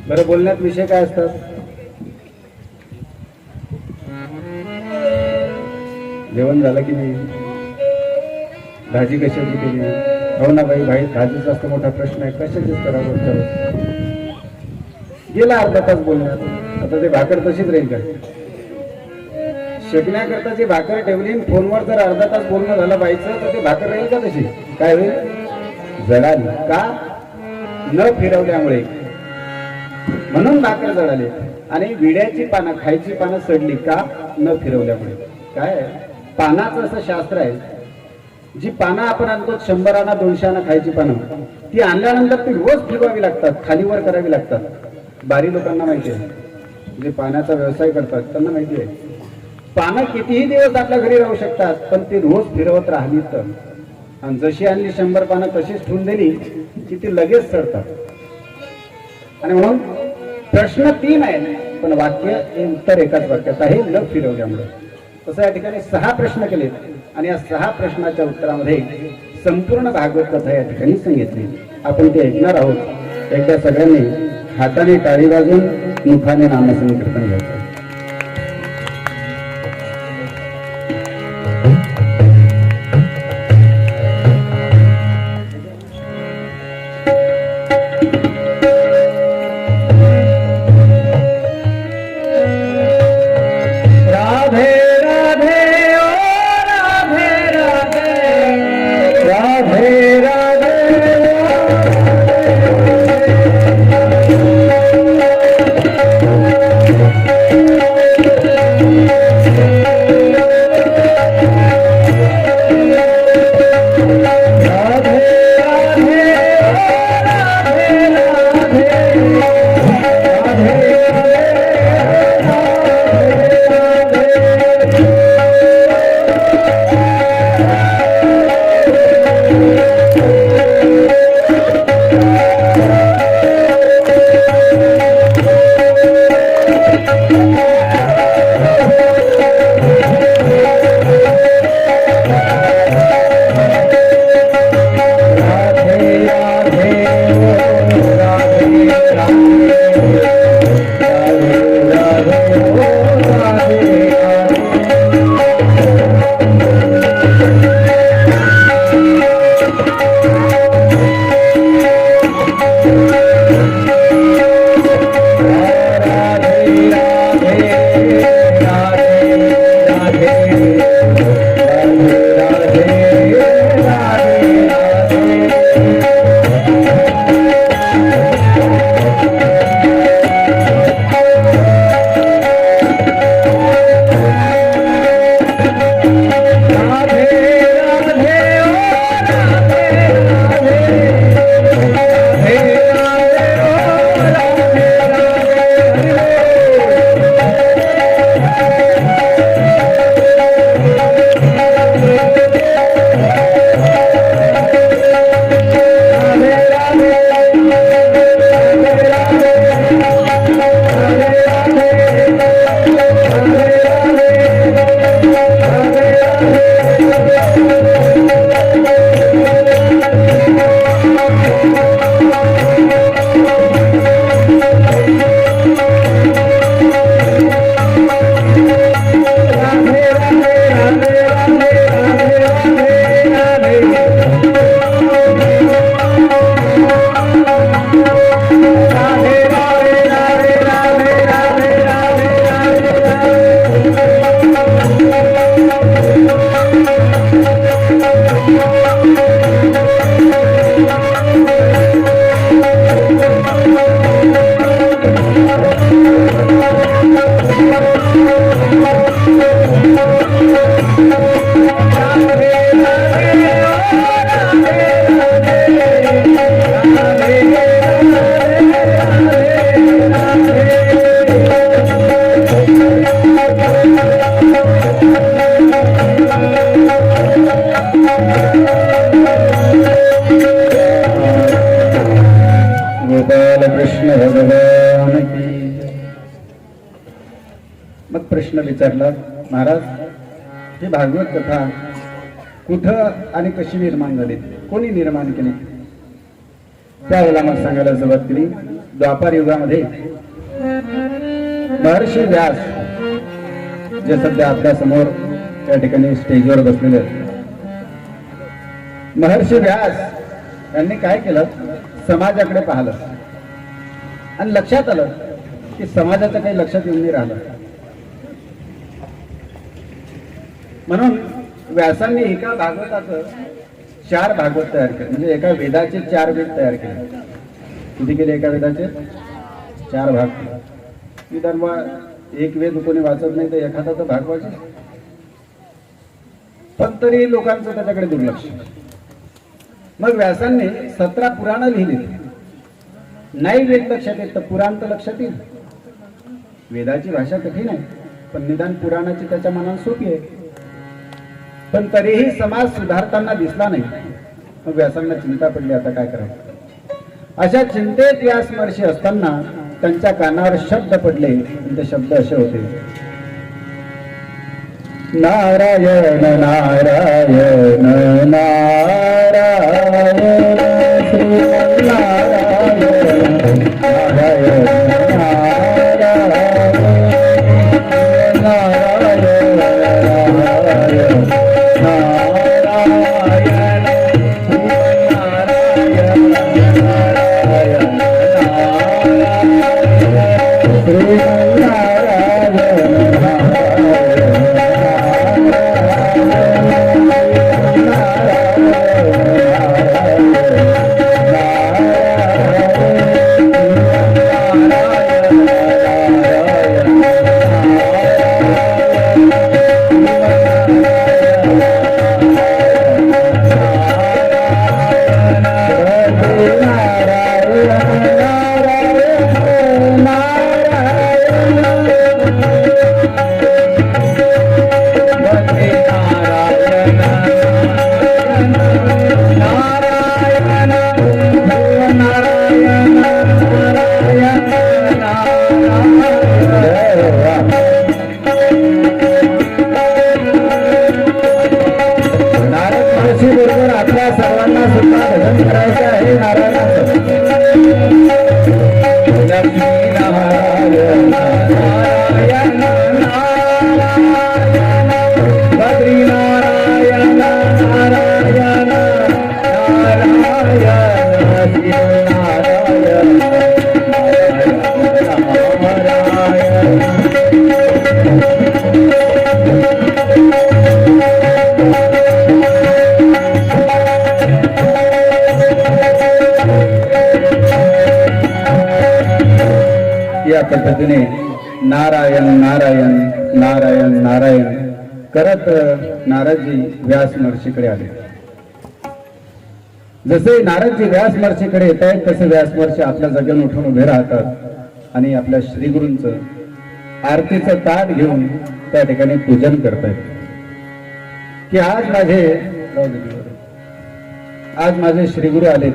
बरं, बोलण्यात विषय काय असतात? जेवण झालं की नाही? भाजी कशाची केली? हो ना बाई, भाजीचा जास्त मोठा प्रश्न आहे, कशाचीच करावं. गेला अर्धा तास बोलण्यात. आता ते भाकर तशीच राहील का? शेकण्याकरता जी भाकर ठेवली, फोनवर जर अर्धा तास बोलणं झालं बाईचं, तर ते भाकर राहील का तशी? काय होईल? जळाली का? न फिरवल्यामुळे. म्हणून भाकर जळाली. आणि विड्याची पानं, खायची पानं सडली का? न फिरवल्यामुळे. काय? पानाचं असं शास्त्र आहे, जी पानं आपण आणतो 100 आणा 200 आणा खायची पानं, ती आणल्यानंतर ती रोज फिरवावी लागतात, खालीवर करावी लागतात. बारी लोकांना माहिती आहे, जे पाण्याचा व्यवसाय करतात त्यांना माहिती आहे. पानं कितीही दिवस आपल्या घरी राहू शकतात, पण ती रोज फिरवत राहिली तर. आणि जशी आणली 100 पानं तशीच ठेवून दिली की ती लगेच सडतात. आणि म्हणून प्रश्न 3 आहे, पण वाक्य उत्तर एकाच वाक्यात आहे, न फिरवल्यामुळे. तसं या ठिकाणी 6 प्रश्न केले आणि या 6 प्रश्नाच्या उत्तरामध्ये संपूर्ण भागवत कथा या ठिकाणी सांगितली. आपण ते ऐकणार आहोत. एकदा सगळ्यांनी हाताने टाळी वाजून मुखाने नामसंकीर्तन घ्यायचं. प्रश्न विचारला, महाराज ही भागवत कथा कुठं आणि कशी निर्माण झाली, कोणी निर्माण केली? त्यावेळेला मग सांगायला सुरुवात केली, द्वापार युगामध्ये महर्षी व्यास जे सध्या आपल्या समोर त्या ठिकाणी स्टेजवर बसलेले आहेत, महर्षी व्यास यांनी काय केलं, समाजाकडे पाहिलं आणि लक्षात आलं की समाजाचं काही लक्षात येऊन नाही राहिलं. म्हणून व्यासांनी एका भागवताचं 4 भागवत तयार केले, म्हणजे एका वेदाचे 4 वेद तयार केले. किती केले एका वेदाचे? 4 भाग केले. निदान एक वेद कोणी वाचत नाही तर एखादा तर भाग वाचेल, पण तरी लोकांचं त्याच्याकडे दुर्लक्ष. मग व्यासांनी 17 पुराण लिहिली. नाही वेद लक्षात येत तर पुराण तर लक्षात येईल. वेदाची भाषा कठीण आहे, पण निदान पुराणाची त्याच्या मनात सोपी आहे. पण तरीही समाज सुधारताना दिसला नाही. मग व्यासांना चिंता पडली, आता काय करायचं. अशा चिंतेत व्यास महर्षी असताना त्यांच्या कानावर शब्द पडले. ते शब्द असे होते, नारायण नारायण नारायण श्री नारायण नारायण या पद्धतीने नारायण नारायण नारायण नारायण करत नारदजी व्यास महर्षीकडे आले. जसे नारदजी व्यास महर्षीकडे येत आहेत तसे व्यास महर्षी आपल्या जागेवरून उठून उभे राहतात आणि आपल्या श्रीगुरूंचं आरतीचं ताट घेऊन त्या ठिकाणी पूजन करतायत. की आज माझे श्रीगुरु आले.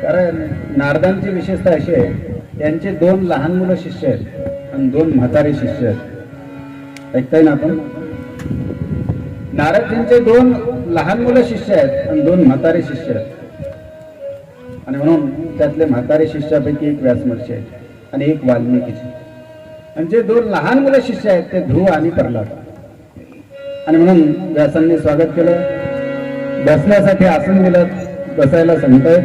कारण नारदांची विशेषता अशी आहे, यांचे 2 लहान मुलं शिष्य आहेत आणि 2 म्हातारे शिष्य आहेत. ऐकताय ना आपण? नारदजींचे 2 लहान मुलं शिष्य आहेत आणि 2 म्हातारे शिष्य आहेत. आणि म्हणून त्यातले म्हातारे शिष्यापैकी एक व्यास महर्षी आहेत आणि एक वाल्मिकीची. आणि जे 2 लहान मुलं शिष्य आहेत ते ध्रुव आणि प्रल्हाद. आणि म्हणून व्यासांनी स्वागत केलं, बसण्यासाठी आसन दिलं, बसायला सांगतायत.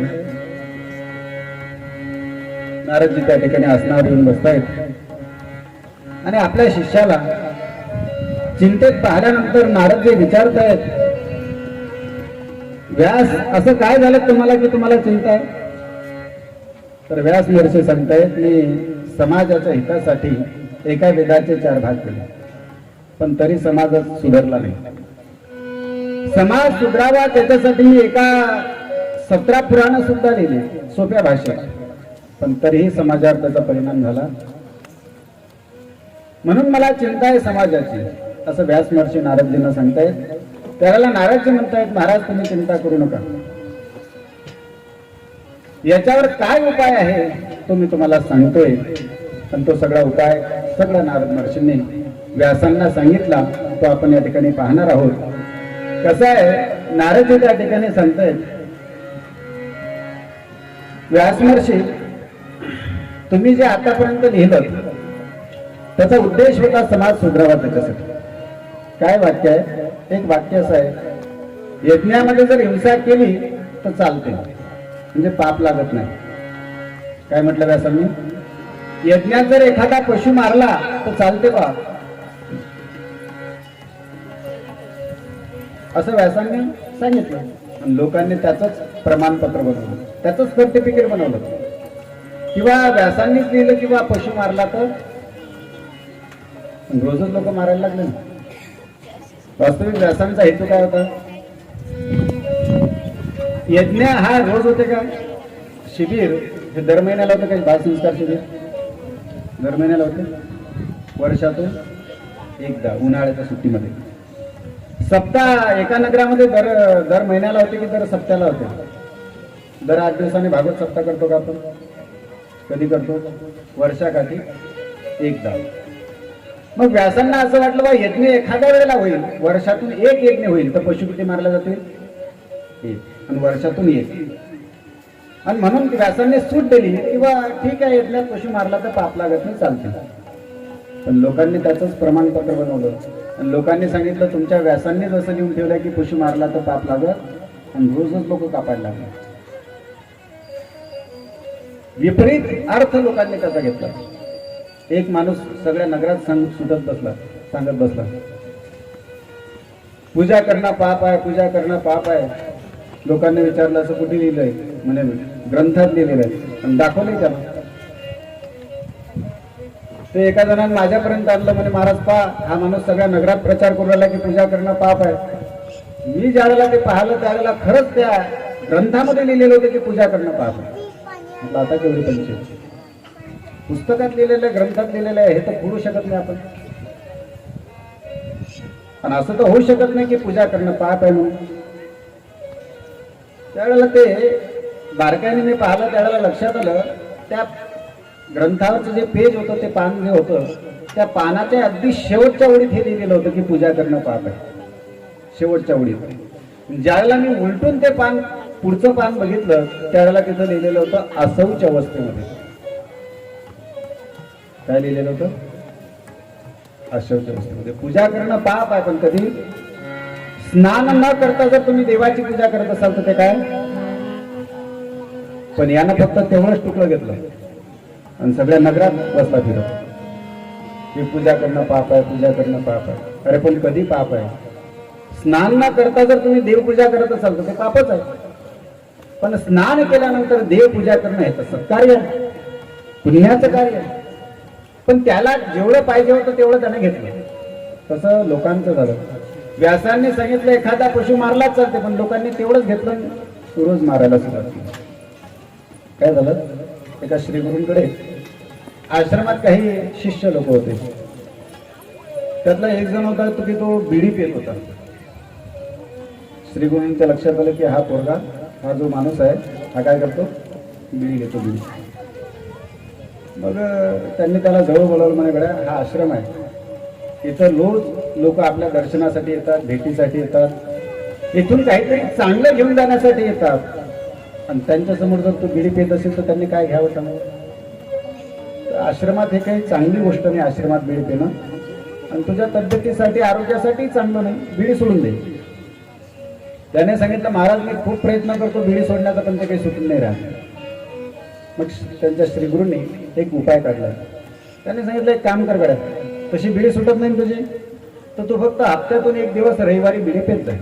नारदजी त्या ठिकाणी आसनावर येऊन बसतायत आणि आपल्या शिष्याला चिंतेत पाहिल्यानंतर नारदजी विचारतायत, व्यास असं काय झालं तुम्हाला की तुम्हाला चिंता आहे? तर व्यास महर्षी सांगतायत, मी समाजाच्या हितासाठी एका वेदाचे 4 भाग केले, पण तरी समाज सुधारला नाही. समाज सुधारावा त्याच्यासाठी मी एका 17 पुराण सुद्धा लिहिली सोप्या भाषेत, पण तरीही समाजावर त्याचा परिणाम झाला. म्हणून मला चिंता आहे समाजाची, असं व्यास महर्षी नारदजींना सांगतायत. त्याला नारदजी म्हणतायत, महाराज तुम्ही चिंता करू नका, याच्यावर काय उपाय आहे तो मी तुम्हाला सांगतोय. पण तो सगळा उपाय सगळा नारद महर्षींनी व्यासांना सांगितला तो आपण या ठिकाणी पाहणार आहोत. कसं आहे, नारदजी त्या ठिकाणी सांगतायत, व्यास महर्षी तुम्ही जे आतापर्यंत लिहिलं त्याचा उद्देश होता समाज सुधारावा. त्याच्यासाठी काय वाक्य आहे? एक वाक्य असं आहे, यज्ञामध्ये जर हिंसा केली तर चालते, म्हणजे पाप लागत नाही. काय म्हटलं व्यासांनी? यज्ञात जर एखादा पशु मारला तर चालते बा, असं व्यासांनी सांगितलं. आणि लोकांनी त्याचंच प्रमाणपत्र बनवलं, त्याचंच सर्टिफिकेट बनवलं. किंवा व्यासांनीच लिहिलं किंवा पशु मारला तर रोजच लोक मारायला लागले ना. वास्तविक व्यासांचा हेतू काय होता? यज्ञ हा रोज होते का? शिबिर हे दर महिन्याला होतं का? बाल संस्कार शिबिर दर महिन्याला होते, वर्षातून एकदा उन्हाळ्याच्या सुट्टीमध्ये. सप्ताह एका नगरामध्ये दर महिन्याला होते की दर सप्त्याला होते? दर 8 दिवसांनी भागवत सप्ताह करतो का आपण? कधी करतो? वर्षाकाठी एकदा. मग व्यासांना असं वाटलं बा यज्ञ एखाद्या वेळेला होईल, वर्षातून एक यज्ञ होईल तर पशु किती मारला जातील? एक. आणि वर्षातून एक. आणि म्हणून व्यासांनी सूट दिली किंवा ठीक आहे यज्ञात पशु मारला तर पाप लागत नाही, चालते. पण लोकांनी त्याचंच प्रमाणपत्र बनवलं आणि लोकांनी सांगितलं तुमच्या व्यासांनी जसं लिहून ठेवलं की पशु मारला तर पाप लागत, आणि रोजच लोक कापायला लागले. विपरीत अर्थ लोकांनी त्याचा घेतला. एक माणूस सगळ्या नगरात सांगत बसला, पूजा करणं पाप आहे, पूजा करणं पाप आहे. लोकांनी विचारलं असं कुठे लिहिलंय? म्हणे ग्रंथात लिहिलेलं आहे. आणि दाखवलंय त्याला. ते एका जणांनी माझ्यापर्यंत आणलं, म्हणे महाराज पहा, हा माणूस सगळ्या नगरात प्रचार करू राहिला की पूजा करणं पाप आहे. मी ज्यावेळेला ते पाहिलं त्यावेळेला खरंच त्या ग्रंथामध्ये लिहिलेलं होतं की पूजा करणं पाप आहे. म्हटलं आता केवढी पंचायत, पुस्तकात लिहिलेलं ग्रंथात लिहिलेलं आहे हे तर पुरू शकत नाही आपण. आणि असं तर होऊ शकत नाही की पूजा करणं पाप आहे म्हणून. त्यावेळेला ते बारकाईने मी पाहिलं, त्यावेळेला लक्षात आलं त्या ग्रंथावरचं जे पेज होतं, ते पान जे होतं, त्या पानाच्या अगदी शेवटच्या ओळीत हे लिहिलेलं होतं की पूजा करणं पाप आहे. शेवटच्या ओळीत. ज्यावेळेला मी उलटून ते पान पुढचं पान बघितलं त्यावेळेला तिथं लिहिलेलं होतं असौच अवस्थेमध्ये. काय लिहिलेलं होतं? अशौच अवस्थेमध्ये पूजा करणं पाप आहे. पण कधी स्नान न करता जर तुम्ही देवाची पूजा करत असाल तर ते काय? पण यानं फक्त तेवढंच तुकडं घेतलं आणि सगळ्या नगरात बसला फिरत की पूजा करणं पाप आहे, पूजा करणं पाप आहे. अरे पण कधी पाप आहे? स्नान न करता जर तुम्ही देवपूजा करत असाल तर ते पापच आहे. पण स्नान केल्यानंतर देवपूजा करणं हे तर सत्कार्य आहे, पुण्याचं कार्य आहे. पण त्याला जेवढं पाहिजे होतं तेवढं त्याने घेतलं. तसं लोकांचं झालं. व्यासांनी सांगितलं एखादा पशु मारलाच चालते, पण लोकांनी तेवढंच घेतलं, रोज मारायला सुरुवात केली. काय झालं? एका श्रीगुरूंकडे आश्रमात काही शिष्य लोक होते. त्यातला एक जण होता की तो बिडी पेत होता. श्रीगुरूंच्या लक्षात आलं की हा पोरगा, हा जो माणूस आहे हा काय करतो? बिडी घेतो, बिडी. मग त्यांनी त्याला जवळ बोलावलं. म्हणे गड्या, हा आश्रम आहे, इथं रोज लोक आपल्या दर्शनासाठी येतात, भेटीसाठी येतात, इथून काहीतरी चांगलं घेऊन जाण्यासाठी येतात. आणि त्यांच्यासमोर जर तू बिडी पेत असेल तर त्यांनी काय घ्यावं सांगू? आश्रमात हे काही चांगली गोष्ट नाही, आश्रमात बिडी पेणं. आणि तुझ्या तब्येतीसाठी, आरोग्यासाठी चांगलं नाही, बिडी सोडून दे. त्याने सांगितलं महाराज मी खूप प्रयत्न करतो बिडी सोडण्याचा, पण ते काही सुटून नाही राहत. मग त्यांच्या श्रीगुरूंनी एक उपाय काढला. त्याने सांगितलं एक काम कर गड्या, तशी बिडी सुटत नाही तुझी तर तू फक्त हप्त्यातून 1 दिवस रविवारी बिडी पेत जाय.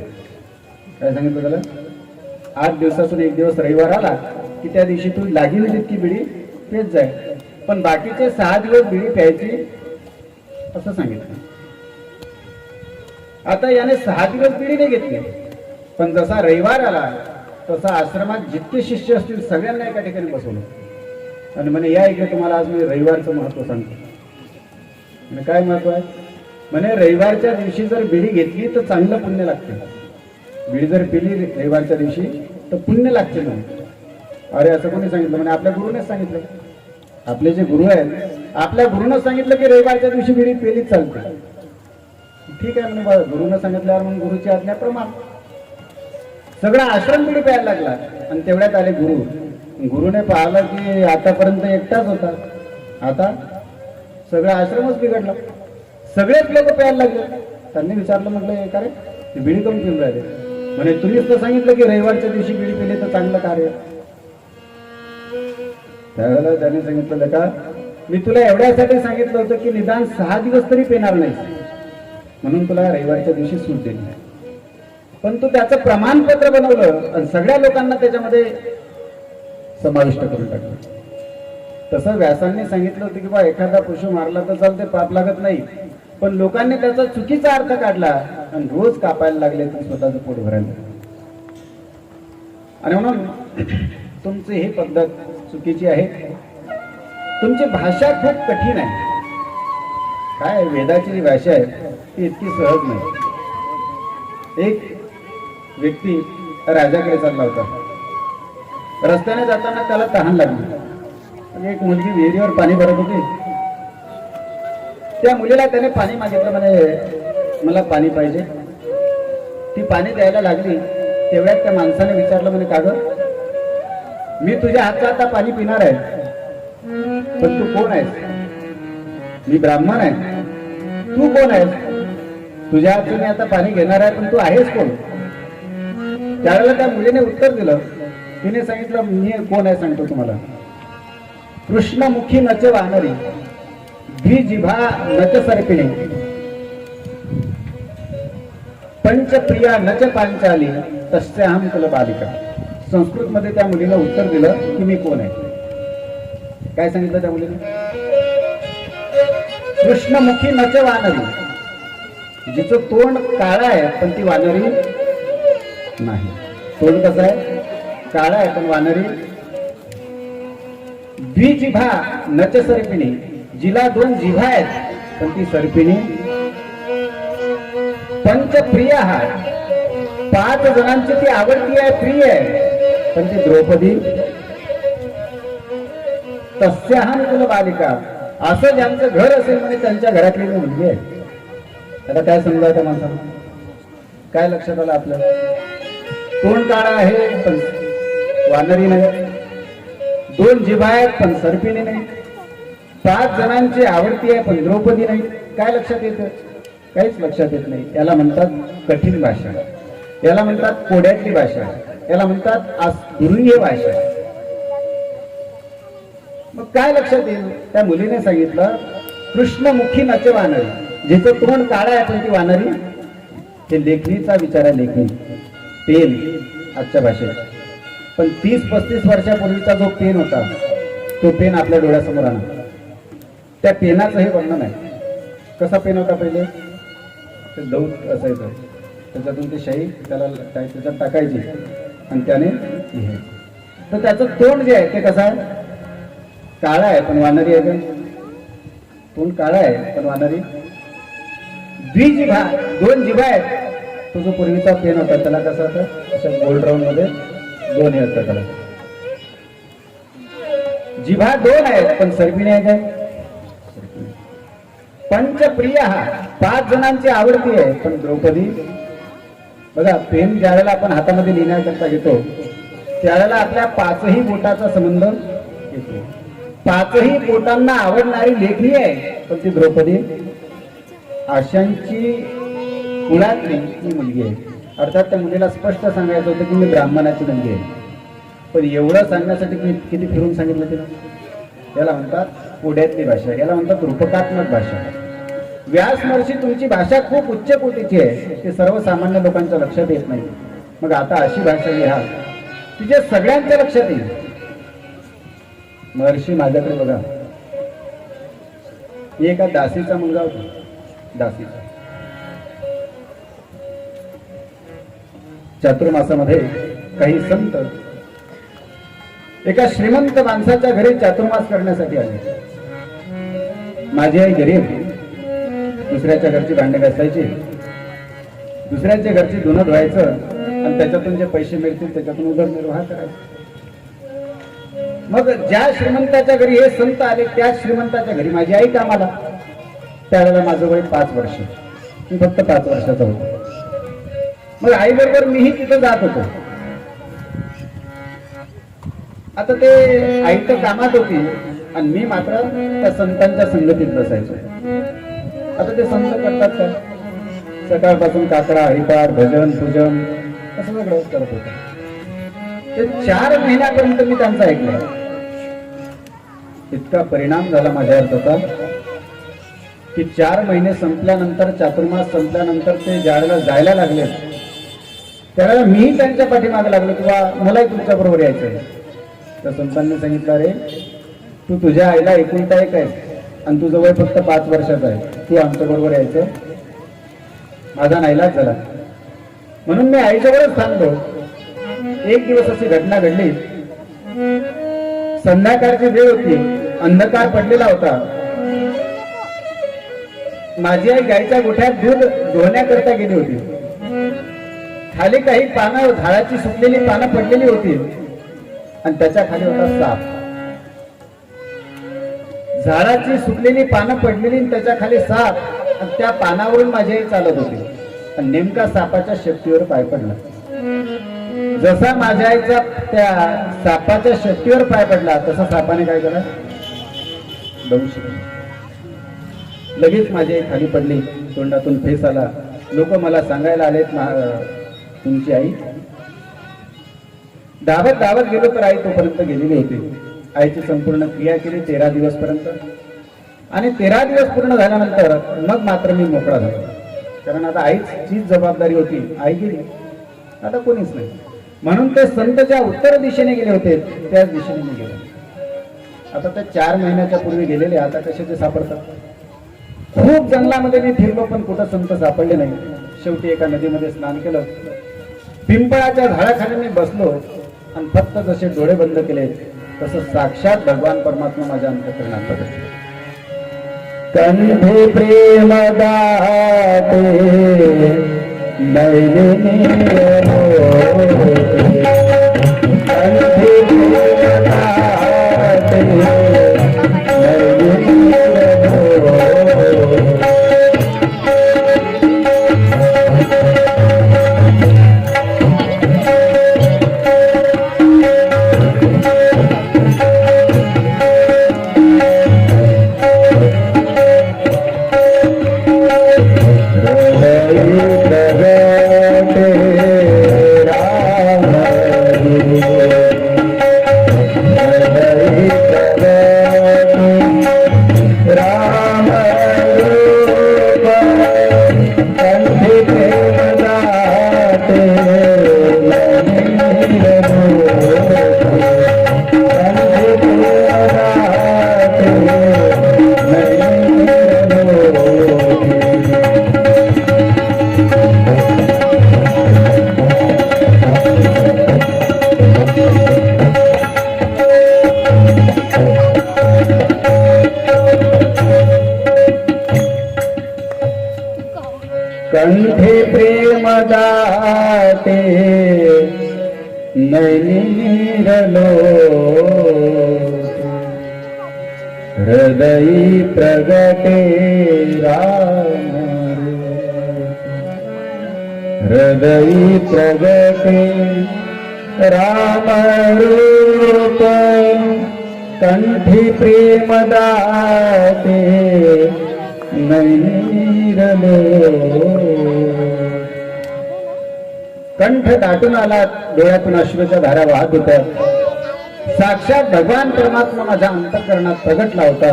काय सांगितलं त्याला? 8 दिवसातून 1 दिवस रविवार आला की त्या दिवशी तू लागील तितकी बिडी पेत जाय, पण बाकीचे 6 दिवस बिडी प्यायची असं सांगितलं. आता याने 6 दिवस बिडी नाही घेतली, पण जसा रविवार आला तसा आश्रमात जितके शिष्य असतील सगळ्यांना एका ठिकाणी बसवलं आणि म्हणे या इकडे तुम्हाला आज मी रविवारचं महत्व सांगतो. म्हणजे काय महत्व आहे? म्हणे रविवारच्या दिवशी जर बिडी घेतली तर चांगलं पुण्य लागते, बिडी जर पिली रविवारच्या दिवशी तर पुण्य लागते. म्हणे अरे असं कोणी सांगितलं? म्हणे आपल्या गुरुनेच सांगितलं. आपले जे गुरु आहेत आपल्या गुरुनं सांगितलं की रविवारच्या दिवशी बिडी पेलीच चालते. ठीक आहे म्हणजे गुरुनं सांगितल्यावर मग गुरुची आज्ञा प्रमाण सगळा आश्रम बिडी प्यायला लागला. आणि तेवढ्यात आले गुरु. गुरुने पाहिलं की आतापर्यंत एकटाच होता, आता सगळा आश्रमच बिघडला, सगळेच लोक प्यायला लागले. त्यांनी विचारलं, म्हटलं का रे बिडी करून पिऊन राहिले? म्हणे तुम्हीच तर सांगितलं की रविवारच्या दिवशी बिडी पिली तर चांगलं कार्य. त्यावेळेला त्याने सांगितलं, का मी तुला एवढ्यासाठी सांगितलं होतं की निदान 6 दिवस तरी पेणार नाही, म्हणून तुला रविवारच्या दिवशी सूट दिली. पण तू त्याचं प्रमाणपत्र बनवलं आणि सगळ्या लोकांना त्याच्यामध्ये समाविष्ट करून टाकलं. तसं व्यासांनी सांगितलं होतं की बा एखादा पशु मारला तर चालते, पाप लागत नाही. पण लोकांनी त्याचा चुकीचा अर्थ काढला आणि रोज कापायला लागले तर स्वतःचं पोट भरायला. आणि म्हणून तुमची ही पद्धत चुकीची आहे. तुमची भाषा खूप कठीण आहे. काय वेदाची जी भाषा आहे ती इतकी सहज नाही. एक व्यक्ती राजाकडे चालला होता. रस्त्याने जाताना त्याला तहान लागली. एक मुलगी विहिरीवर पाणी भरत होती. त्या मुलीला त्याने पाणी मागितलं, म्हणे मला पाणी पाहिजे. ती पाणी द्यायला लागली. तेवढ्यात त्या माणसाने विचारलं, म्हणे का गं, मी तुझ्या हातचं आता पाणी पिणार आहे, पण तू कोण आहेस? मी ब्राह्मण आहे. तू कोण आहेस? तुझ्या हातचं मी आता पाणी घेणार आहे, पण तू आहेस कोण? त्यावेळेला त्या मुलीने उत्तर दिलं. तिने सांगितलं, मी कोण आहे सांगतो तुम्हाला. कृष्णमुखी नच वानरी, द्विजिभा नच सर्पिणी, पंचप्रिया नच पांचाली, तस्याहं कुल बालिका. संस्कृत मध्ये त्या मुलीने उत्तर दिलं की मी कोण आहे. काय सांगितलं त्या मुलीने? कृष्णमुखी नच वानरी, जिचं तोंड काळं आहे पण ती वानरी नाही. तोंड कसं आहे? काळं आहे पण वानरी. द्विजिभा नच सर्पिणी, जिला 2 जिभा आहेत पण ती सर्पिणी. पंचप्रिया, 5 जणांची ती आवडती आहे, प्रिय आहे, पण ती द्रौपदी. तस्याहं कुल बालिका, असं ज्यांचं घर असेल म्हणजे त्यांच्या घरातली मुलगी आहे. आता काय समजावं त्या माणसाला? काय लक्षात आलं आपलं? तोंड काळा आहे पण वानरी नाही, 2 जिभा आहेत पण सर्पिणी नाही, 5 जणांची आवडती आहे पण द्रौपदी नाही. काय लक्षात येतं? काहीच लक्षात येत नाही. याला म्हणतात कठीण भाषा, याला म्हणतात कोड्यातली भाषा, याला म्हणतात दुर्मिळ भाषा. मग काय लक्षात येईल? त्या मुलीने सांगितलं, कृष्णमुखी नच वानरी, जिचं तोंड काळं आहे पण ती वानरी. ते लेखणीचा विचार आहे, लेखणी, पेन आजच्या भाषेत. पण 30-35 वर्षापूर्वीचा जो पेन होता तो पेन आपल्या डोळ्यासमोर आणा. त्या पेनाचं हे वर्णन आहे. कसा पेन होता पहिले? ते दौत असायचं, त्याच्यातून ती शाई त्याला त्याच्यात टाकायची आणि त्याने लिहायचं. तर त्याचं तोंड जे आहे ते कसं आहे? काळं आहे पण वानरी आहे. तोंड काळं आहे पण वानरी. द्विजिभा, 2 जिभा आहेत. तो जो पूर्वीचा पेन होता त्याला कसा होता? अशा गोल्ड राऊंड मध्ये 2 हे असतात त्याला. जिभा 2 आहेत पण सर्पिणी आहे काय? पंचप्रिया, 5 जणांची आवडती आहे पण द्रौपदी. बघा, पेन ज्या वेळेला आपण हातामध्ये लिहिण्याकरता घेतो त्यावेळेला आपल्या 5ही बोटाचा संबंध येतो. 5ही बोटांना आवडणारी लेखणी आहे पण ती द्रौपदी. अशांची कुळातली ही मुलगी आहे. अर्थात त्या मुलीला स्पष्ट सांगायचं होतं की मी ब्राह्मणाची मुलगी आहे, पण एवढं सांगण्यासाठी किती फिरून सांगितलं तिला. याला म्हणतात कोड्यातली भाषा, याला म्हणतात रूपकात्मक भाषा. व्यास महर्षी तुमची भाषा खूप उच्च कोटीची आहे, ते सर्वसामान्य लोकांच्या लक्षात येत नाही. मग आता अशी भाषा लिहा की जे सगळ्यांच्या लक्षात येईल. महर्षी माझ्याकडे बघा, एका दासीचा मुलगा होता. दासीचा चातुर्मासामध्ये काही संत एका श्रीमंत माणसाच्या घरी चातुर्मास करण्यासाठी आले. माझी आई गरीब, दुसऱ्याच्या घरची भांडे घासायची, दुसऱ्याच्या घरची धुणं धुवायचं आणि त्याच्यातून जे पैसे मिळतील त्याच्यातून उदरनिर्वाह करायचा. मग ज्या श्रीमंताच्या घरी हे संत आले त्या श्रीमंताच्या घरी माझी आई कामाला. त्यावेळेला माझं वय 5 वर्ष, मी फक्त 5 वर्षाचा होतो. मग आई बरोबर मीही तिथं जात होतो. आता ते आई तर कामात होती आणि मी मात्र त्या संतांच्या संगतीत बसायचो. आता ते संत करतात का, सकाळपासून काकडा हरिपाठ भजन पूजन असं सगळं करत होतं. ते 4 महिन्यापर्यंत मी त्यांचं ऐकलं. इतका परिणाम झाला माझ्यावर त्याचा की 4 महिने संपल्यानंतर, चातुर्मास संपल्यानंतर ते ज्यावेळेला जायला लागले त्यावेळेला मी त्यांच्या पाठीमागे लागलो किंवा मलाही तुमच्या बरोबर यायचंय. तर संतांनी सांगितलं, अरे तू तुझ्या आईला एकुलता एक आहे आणि तुझं वय फक्त 5 वर्षाचं आहे, तू आमच्या बरोबर यायचं. माझा नाईलाज झाला म्हणून मी आईच्यावरच थांबलो. एक दिवस अशी घटना घडली. संध्याकाळची वेळ होती, अंधकार पडलेला होता. माझी आई गाईच्या गोठ्यात दूध धुण्याकरता गेली होती. खाली काही पानं, झाडाची सुकलेली पानं पडलेली होती आणि त्याच्या खाली होता साप. झाडाची सुकलेली पानं पडलेली आणि त्याच्या खाली साप, आणि त्या पानावरून माझी आई चालत होती आणि नेमका सापाच्या शेपटीवर पाय पडला. जसा माझ्या आईचा त्या सापाच्या शेपटीवर पाय पडला तसा सापाने काय केलं, लगेच माझी आई खाली पडली. तोंडातून फेस आला. लोक मला सांगायला आलेत, तुमची आई. धावत धावत गेलो तर आई तोपर्यंत गेलेली होती. आईची संपूर्ण क्रिया केली 13 दिवस पर्यंत. आणि 13 दिवस पूर्ण झाल्यानंतर मग मात्र मी मोकळा झालो. कारण आता आईचीच जबाबदारी होती. आई गेली, आता कोणीच नाही. म्हणून ते संत ज्या उत्तर दिशेने गेले होते त्याच दिशेने मी गेलो. आता ते 4 महिन्याच्या पूर्वी गेलेले आता कशाचे सापडतात. खूप जंगलामध्ये मी फिरलो पण कुठं संत सापडले नाही. शेवटी एका नदीमध्ये स्नान केलं. पिंपळाच्या झाडाखाली मी बसलो आणि फक्त जसे डोळे बंद केले तसं साक्षात भगवान परमात्मा माझ्या अंतःकरणात प्रगटले. कंठे प्रेम दाते नैनी कंठे प्रेम दाते नैनीरलो हृदयी प्रगटे राम हृदयी प्रगटे राम रूप कंठी प्रेम दाते नैनीरलो. कंठ दाटून आला, डोळ्यातून अश्रूच्या धारा वाहत होत्या. साक्षात भगवान परमात्मा माझ्या अंतःकरणात प्रगटला होता.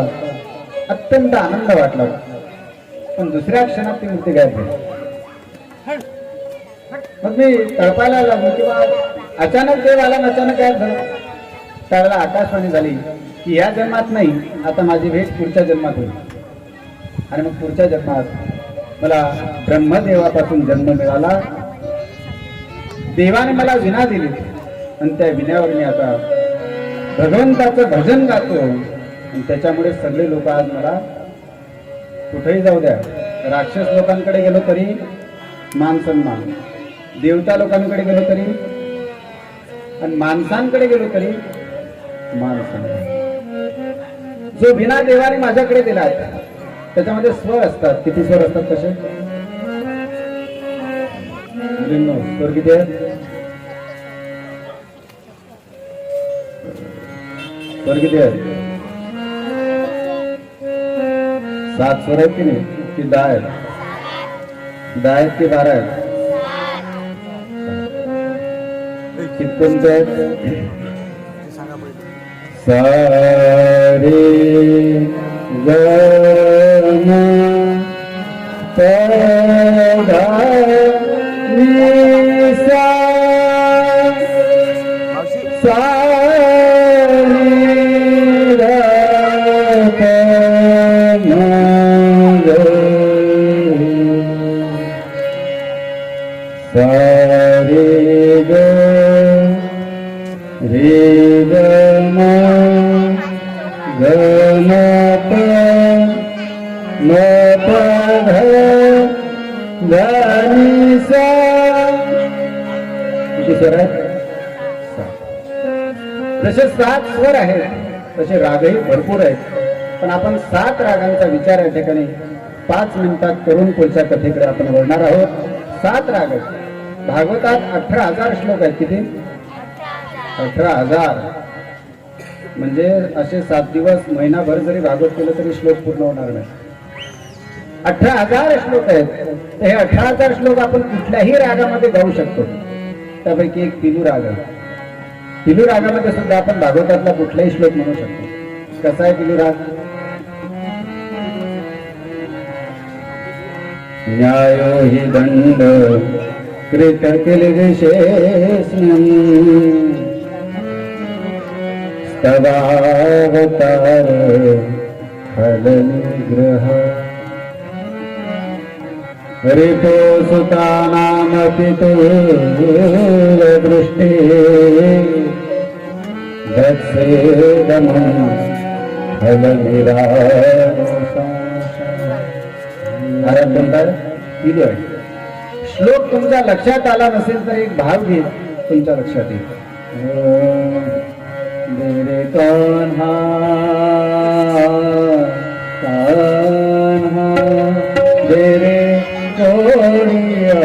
अत्यंत आनंद वाटला. पण दुसऱ्या क्षणात ती मूर्ती गायब झाली. मग मी तळपायला लागलो किंवा अचानक देव आला, अचानक गायब झाला. त्यावेळेला आकाशवाणी झाली की या जन्मात नाही, आता माझी भेट पुढच्या जन्मात होईल. आणि मग पुढच्या जन्मात मला ब्रह्मदेवापासून जन्म मिळाला. देवाने मला विणा दिली आणि त्या विण्यावर मी आता भगवंताचं भजन गातो. आणि त्याच्यामुळे सगळे लोक आज मला कुठेही जाऊ द्या, राक्षस लोकांकडे गेलो तरी मान सन्मान, देवता लोकांकडे गेलो तरी आणि माणसांकडे गेलो तरी मान सन्मान जो बिना देवाने माझ्याकडे दिला आहे त्याच्यामध्ये स्वर असतात. किती स्वर असतात तसे? स्वर किती आहेत? स्वर किती आहेत? 7 स्वर आहेत की नाही? की 10 आहेत? 10 आहेत की 12 आहेत? कितकोणते आहेत? सारे ग म प ध नि सा सा नी र प म ग सा रे ग रे ग म ग म प म प ध ध नि सा. किती स्वर आहेत? 7. जसे 7 स्वर आहेत तसे रागही भरपूर आहेत. पण आपण 7 रागांचा विचार या ठिकाणी 5 मिनिटात करून पुढच्या कथेकडे आपण वळणार आहोत. 7 राग आहेत. भागवतात 18,000 श्लोक आहेत. किती? 18,000. म्हणजे असे 7 दिवस महिनाभर जरी भागवत केलं तरी श्लोक पूर्ण होणार नाही. 18,000 श्लोक आहेत. हे 18,000 श्लोक आपण कुठल्याही रागामध्ये गाऊ शकतो. त्यापैकी एक पिलू राग आहे. पिलू रागामध्ये सुद्धा आपण भागवतातला कुठलाही श्लोक म्हणू शकतो. कसा आहे पिलू राग? न्यायो हि दंड कृत किल विशेषणम् स्तवावतार फल निग्रह रिपो सुतानामपि दृष्टि दत्सेदमं फल निराशा. श्लोक तुमच्या लक्षात आला नसेल तर एक भाव घेत तुमच्या लक्षात येईल. मेरे कान्हा कान्हा मेरे कोडिया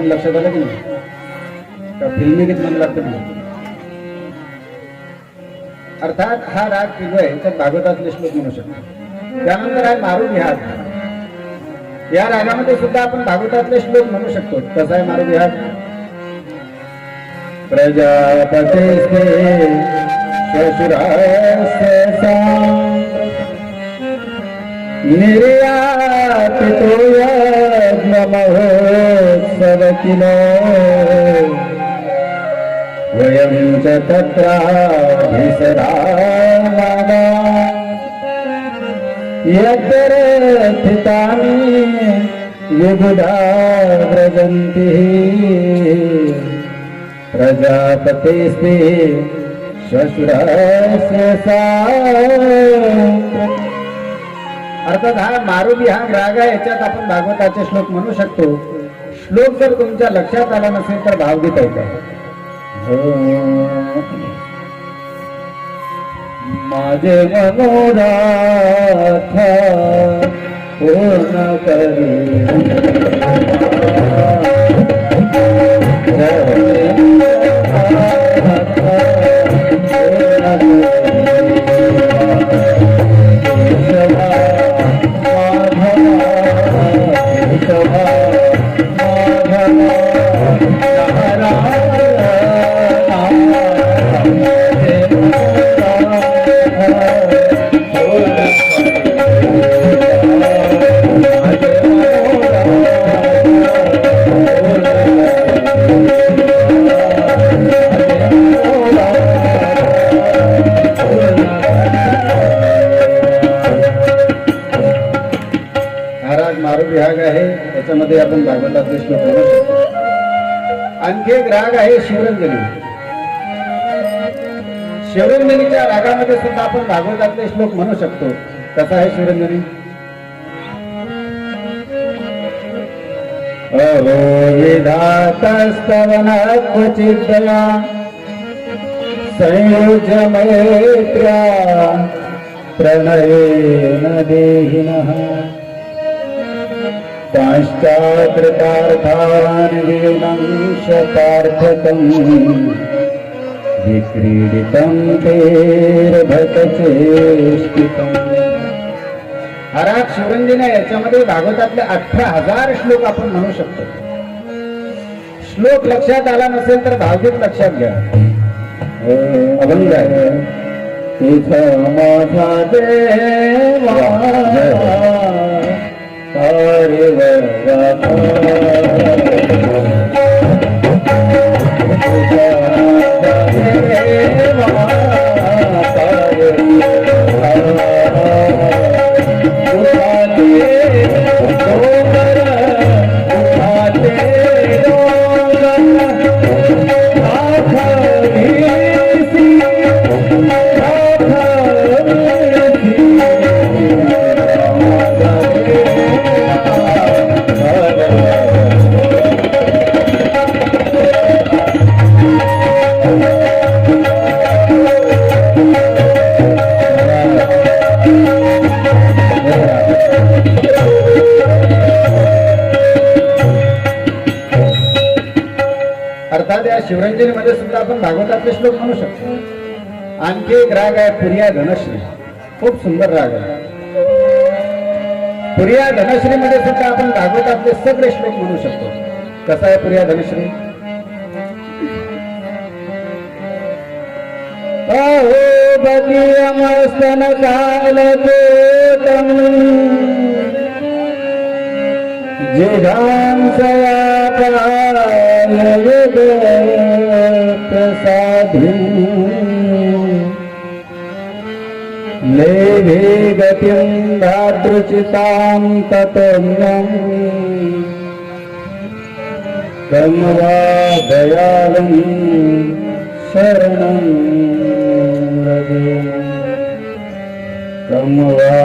लक्षात आलं की नाही? का फिल्मी गीत म्हणू लागतं नाही. अर्थात हा राग पिलू आहे तर भागवतातले श्लोक म्हणू शकतो. त्यानंतर आहे मारुविहार. या रागामध्ये सुद्धा आपण भागवतातले श्लोक म्हणू शकतो. कसा आहे मारुविहार? प्रजापते श्वशुरास्य निर्यापितो यज्ञमहोत्सव किलो वयं च तत्राभिसरामः यद्रथितानि युगुधा व्रजन्ति प्रजापतेस्ते श्वशुरस्य सा. अर्थात हा मारुविहार राग आहे. याच्यात आपण भागवताचे श्लोक म्हणू शकतो. श्लोक जर तुमच्या लक्षात आला नसेल तर भावगीत ऐका. माझे मनोरथ पूर्ण करी माधवा याच्यामध्ये आपण भागवतातले श्लोक म्हणू शकतो. आणखी एक राग आहे शिवरंजनी. शिवरंजनीच्या रागामध्ये सुद्धा आपण भागवतातले श्लोक म्हणू शकतो. कसा आहे शिवरंजनी? अहो विधातस्तवना क्वचिद्दया संयोज्य मैत्र्या प्रणयेन देहिनः पाश्चात्कृतार्थान् विनाशतार्थकम् विक्रीडितं तेर्भटचेष्टितम्. हा राग शिवरंजनी आहे. याच्यामध्ये भागवतातले 18,000 श्लोक आपण म्हणू शकतो. श्लोक लक्षात आला नसेल तर भावगीत लक्षात घ्या. अभंग आहे. इथं माझा देवा अर्थात या शिवरंजनीमध्ये सुद्धा आपण भागवतातले श्लोक म्हणू शकतो. आणखी एक राग आहे पुरिया धनश्री. खूप सुंदर राग आहे. पुरिया धनश्री मध्ये सुद्धा आपण भागवतातले सगळे श्लोक म्हणू शकतो. कसा आहे पुरिया धनश्री? अहो बदीयमस्तन कालकोटम जिघांसया प्रसाधि लेभे गतिं दादृचितां ततम्यं तं वा दयालं शरणं व्रजे. तं वा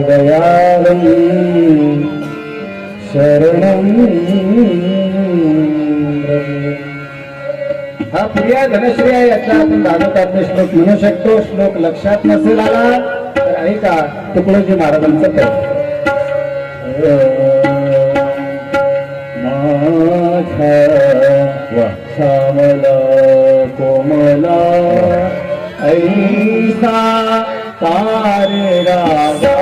दयालं शरणं. हा प्रिया धनश्री आहे. याचा आपण भागवतातले श्लोक म्हणू शकतो. श्लोक लक्षात नसेल आला तर ऐका तुकडोजी महाराजांचं ते माझा श्यामला कोमला ऐसा तारे राजा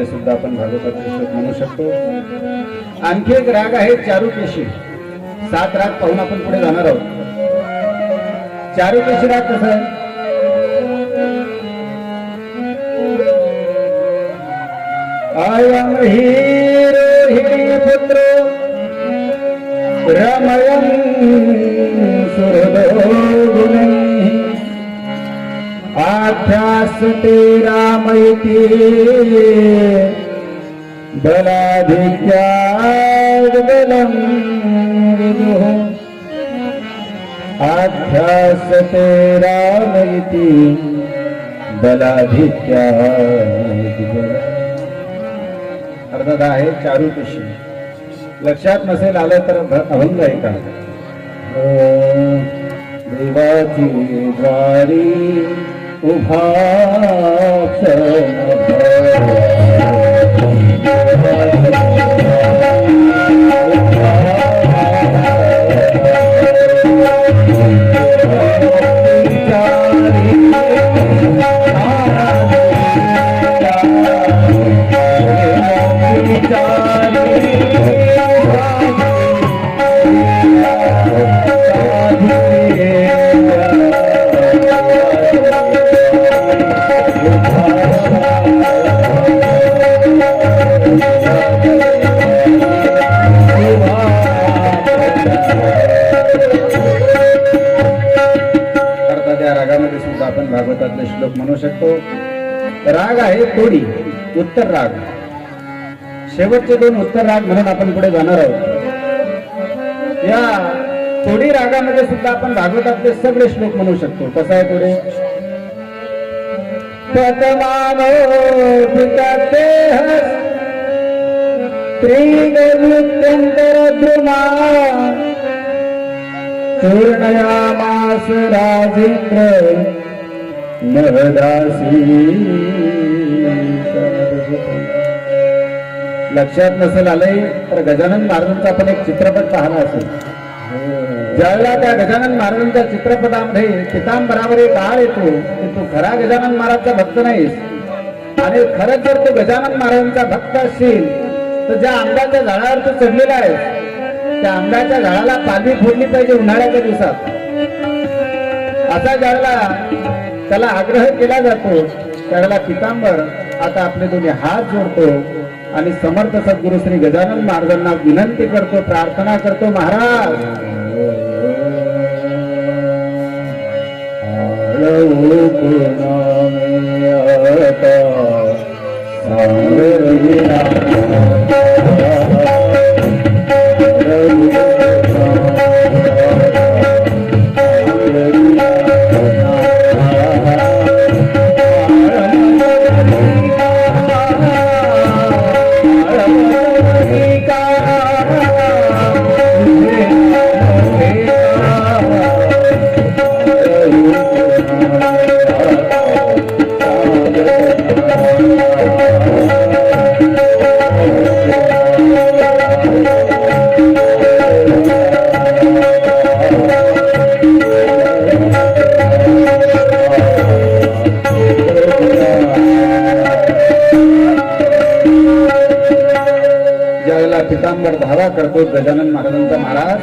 सुद्धा आपण भागवतातले श्लोक म्हणू शकतो. आणखी एक राग आहे चारुकेशी. 7 राग पाहून आपण पुढे जाणार आहोत. चारुकेशी राग कसा आहे? आयं हीरो हिरिपुत्रो रमयन् सुहृदो गुणैः आख्यास्ते रामैति बलाधिक्याद् बलं विदुः. आख्यास्ते रामैति बलाधिक्याद् बलं. अर्थात आहे चारुकेशी. लक्षात नसेल आलं तर अभंग ऐका. देवाची द्वारी उभा आपण श्लोक म्हणू शकतो. राग आहे तोडी, उत्तर राग. शेवटचे 2 उत्तर राग म्हणून आपण पुढे जाणार आहोत. या तोडी रागामध्ये सुद्धा आपण भागवतातले सगळे श्लोक म्हणू शकतो. कसं आहे तोडे? पतमानो पिताते त्रिगुत्यंतर द्रुमा पूर्णयामास राजेंद्र महदासी. लक्षात नसेल आलंय तर गजानन महाराजांचा आपण एक चित्रपट पाहिला असेल. ज्यावेळेला त्या गजानन महाराजांच्या चित्रपटामध्ये पितांबरावर एक आळ येतो की तू खरा गजानन महाराजचा भक्त नाहीस, आणि खरंच जर तू गजानन महाराजांचा भक्त असशील तर ज्या आंब्याच्या झाडावर तू चढलेला आहेस त्या आंब्याच्या झाडाला पालवी फोडली पाहिजे उन्हाळ्याच्या दिवसात. असा ज्यावेळेला त्याला आग्रह केला जातो त्यावेळेला पितांबर आता आपले दोन्ही हात जोडतो आणि समर्थ सद्गुरु श्री गजानन महाराजांना विनंती करतो, प्रार्थना करतो, महाराज पितांबर धावा करतो गजानन महाराजांचा. महाराज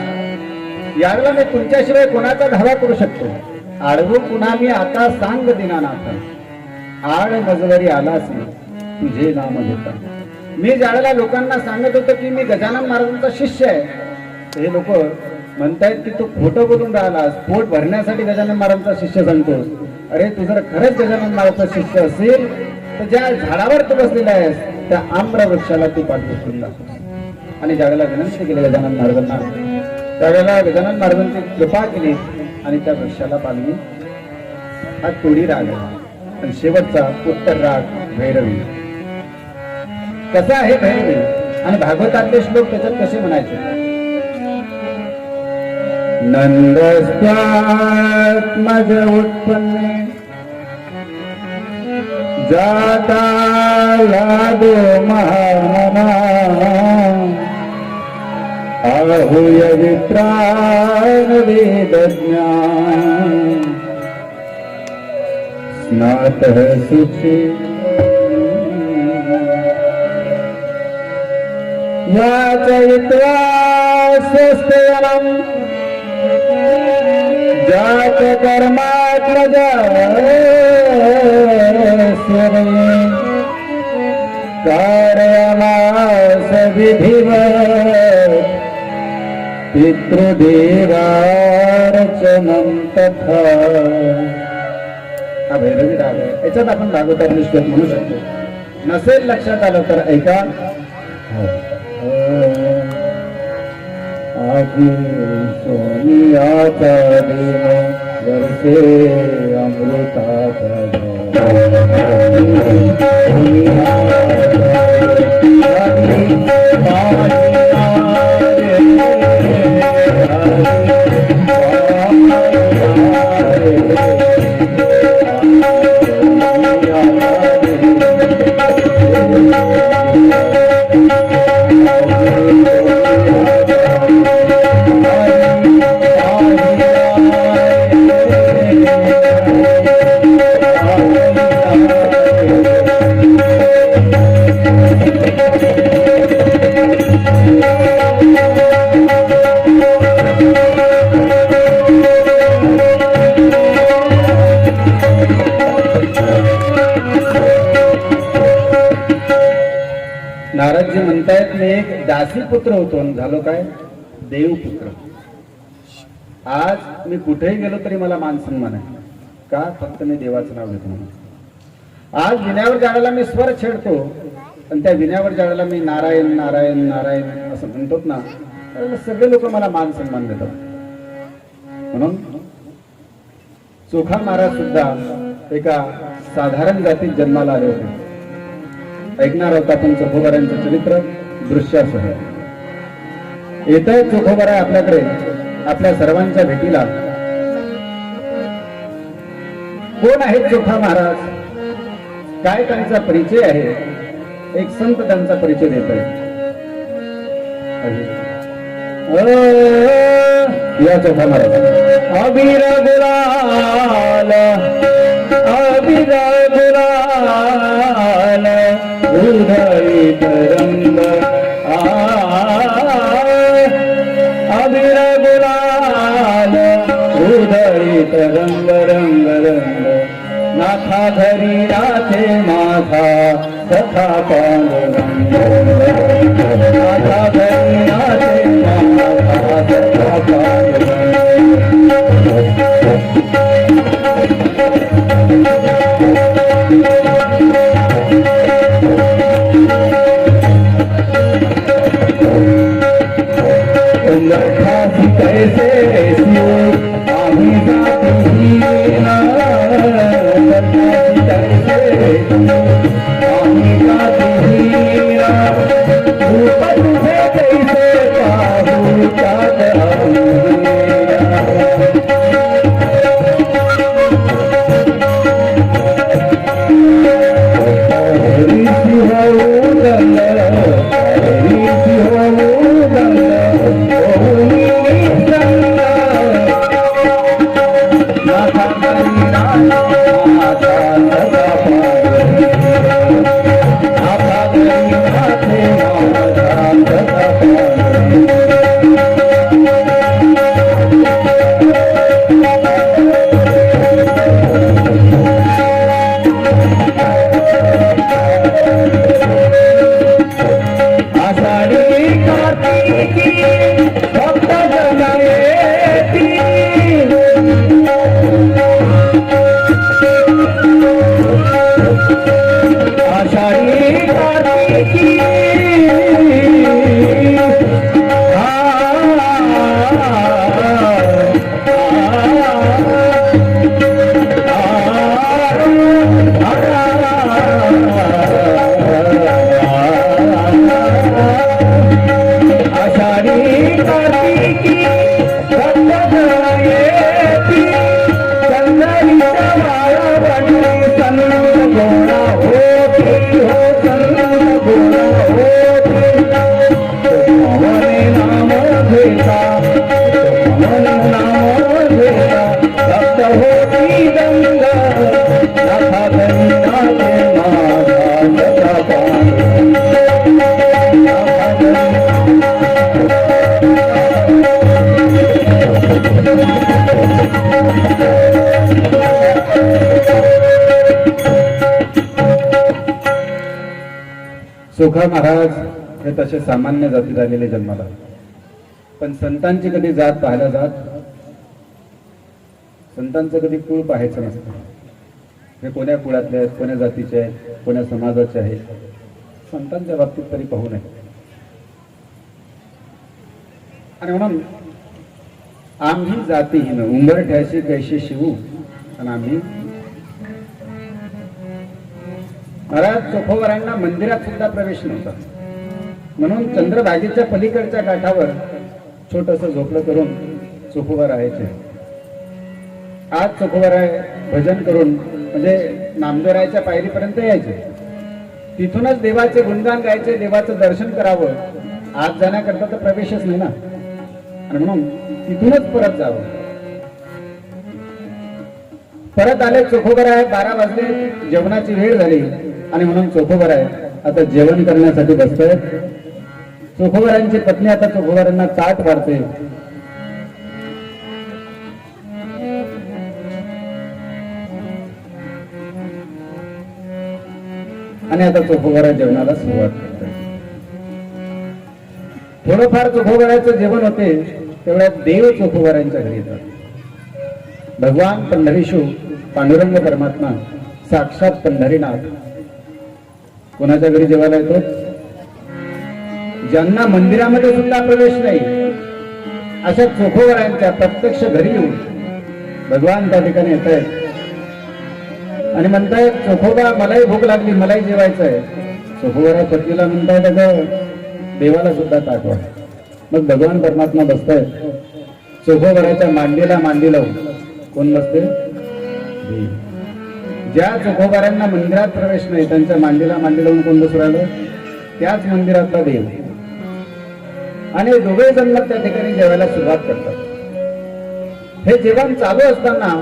यावेळेला मी तुमच्याशिवाय कोणाचा धावा करू शकतो? आडवू पुन्हा मी आता सांग दिनानाथ, आड मजवरी आलास तुझे नाम घेता. मी ज्यावेळेला लोकांना सांगत होतो की मी गजानन महाराजांचा शिष्य आहे, हे लोक म्हणतायत की तू खोटं बोलून राहिलास, पोट भरण्यासाठी गजानन महाराजांचा शिष्य सांगतोस. अरे तू जर खरंच गजानन महाराजांचा शिष्य असेल तर ज्या झाडावर तू बसलेला आहेस त्या आम्र वृक्षाला तू पाठवून दाखव. आणि ज्यावेळेला विनंती केली गजानन महाराजांना त्यावेळेला गजानन महाराजांची कृपा केली आणि त्या वृक्षाला पालवी. हा तोडी राग आहे. आणि शेवटचा उत्तर राग भैरवी. कसा आहे भैरवी आणि भागवतातले श्लोक त्याच्यात कसे म्हणायचे? नंदस्त्वात्मज उत्पन्ने जाता लादो महामना आहूय वित्राण वेदज्ञान स्नातः सुचे याचयित्वा स्वस्त्ययनं जात कर्मात्मजा कारयामास विधिवत् पितृदेवार्चनं तथा. हा भैरवी राग आहे. याच्यात आपण भागवतातले श्लोक म्हणू शकतो. नसेल लक्षात आलं तर ऐका. आधी सोनियाचा देव वर्षे अमृतात नारदजी म्हणतायत मी एक दासी पुत्र होतो, झालो काय देवपुत्र. आज मी कुठेही गेलो तरी मला मान सन्मान आहे. का? फक्त मी देवाचं नाव घेतो म्हणून. आज विण्यावर जाळाला मी स्वर छेडतो आणि त्या विण्यावर जाळाला मी नारायण नारायण नारायण असं म्हणतोत ना, तर सगळे लोक मला मान सन्मान देतात. म्हणून चोखा महाराज सुद्धा एका साधारण जातीत जन्माला आले होते. ऐकणार आहोत आपण चोखोबारांचं चरित्र दृश्यासह. येतंय चोखोबारा आपल्याकडे आपल्या सर्वांच्या भेटीला. कोण आहेत चोखा महाराज? काय त्यांचा परिचय आहे? एक संत त्यांचा परिचय देत आहे. या चोखा महाराज. अबीर गुलाल अबीर गुलाल उधळीत रंग अबीर गुलाल उधळीत रंग रंग रंग नाथा धरी नाथे माझा सखा पांडुरंग नाथा धरी नाथे माझा सखा पांडुरंग. कैसे आम्ही जाती आम्ही जाती कैसे पाहू त्यात चोखा महाराज हे तसे सामान्य जातीत आलेले जन्माला, पण संतांची कधी जात पाहायला जात, संतांचं कधी कुळ पाहायचं नसतं. हे कोण्या कुळातले आहेत, कोण्या जातीचे आहेत, कोण्या समाजाचे आहेत, संतांच्या बाबतीत तरी पाहू नये. आणि म्हणून आम्ही जातीहीन उंबरठ्याशी कैशी शिवू, आणि आम्ही महाराज चोखोबारांना मंदिरात सुद्धा प्रवेश नव्हता. म्हणून चंद्रभागेच्या पलीकडच्या काठावर छोटस झोपडं करून चोखोबा राहायचे. आज चोखोबा भजन करून म्हणजे नामदेवरायच्या पायरीपर्यंत यायचे. तिथूनच देवाचे गुणगान गायचे, देवाचं दर्शन करावं. आज जाण्याकरता तर प्रवेशच नाही ना, आणि म्हणून तिथूनच परत जावं. परत आले चोखोबा. 12 वाजले, जेवणाची वेळ झाली, आणि म्हणून चोखोबा आता जेवण करण्यासाठी बसतोय. चोखोबारांची पत्नी आता चोखोबारांना ताट वाढते. आणि आता चोखोबारा जेवणाला सुरुवात करते. थोडंफार चोखोबाराचं जेवण होते तेवढ्यात देव चोखोबारांच्या घरी येतात. भगवान पंढरीशू पांडुरंग परमात्मा साक्षात पंढरीनाथ कोणाच्या घरी जेवायला येतो? ज्यांना मंदिरामध्ये सुद्धा प्रवेश नाही अशा चोखोवरांच्या प्रत्यक्ष घरी येऊन भगवान त्या ठिकाणी येत आहेत आणि म्हणतायत, चोखोबा मलाही भूक लागली, मलाही जेवायचं आहे. चोखोवरा पत्नीला म्हणतायत, अगं देवाला सुद्धा ताटवा. मग भगवान परमात्मा बसतायत चोखोवराच्या मांडीला मांडी लावून. कोण बसते? देव. ज्या चोखोबाऱ्यांना मंदिरात प्रवेश नाही त्यांच्या मांडीला मांडी लावून कोण बसू राहिलं? त्याच मंदिरातला देव. आणि दोघे जण त्या ठिकाणी जेवायला सुरुवात करतात. हे जेवण चालू असताना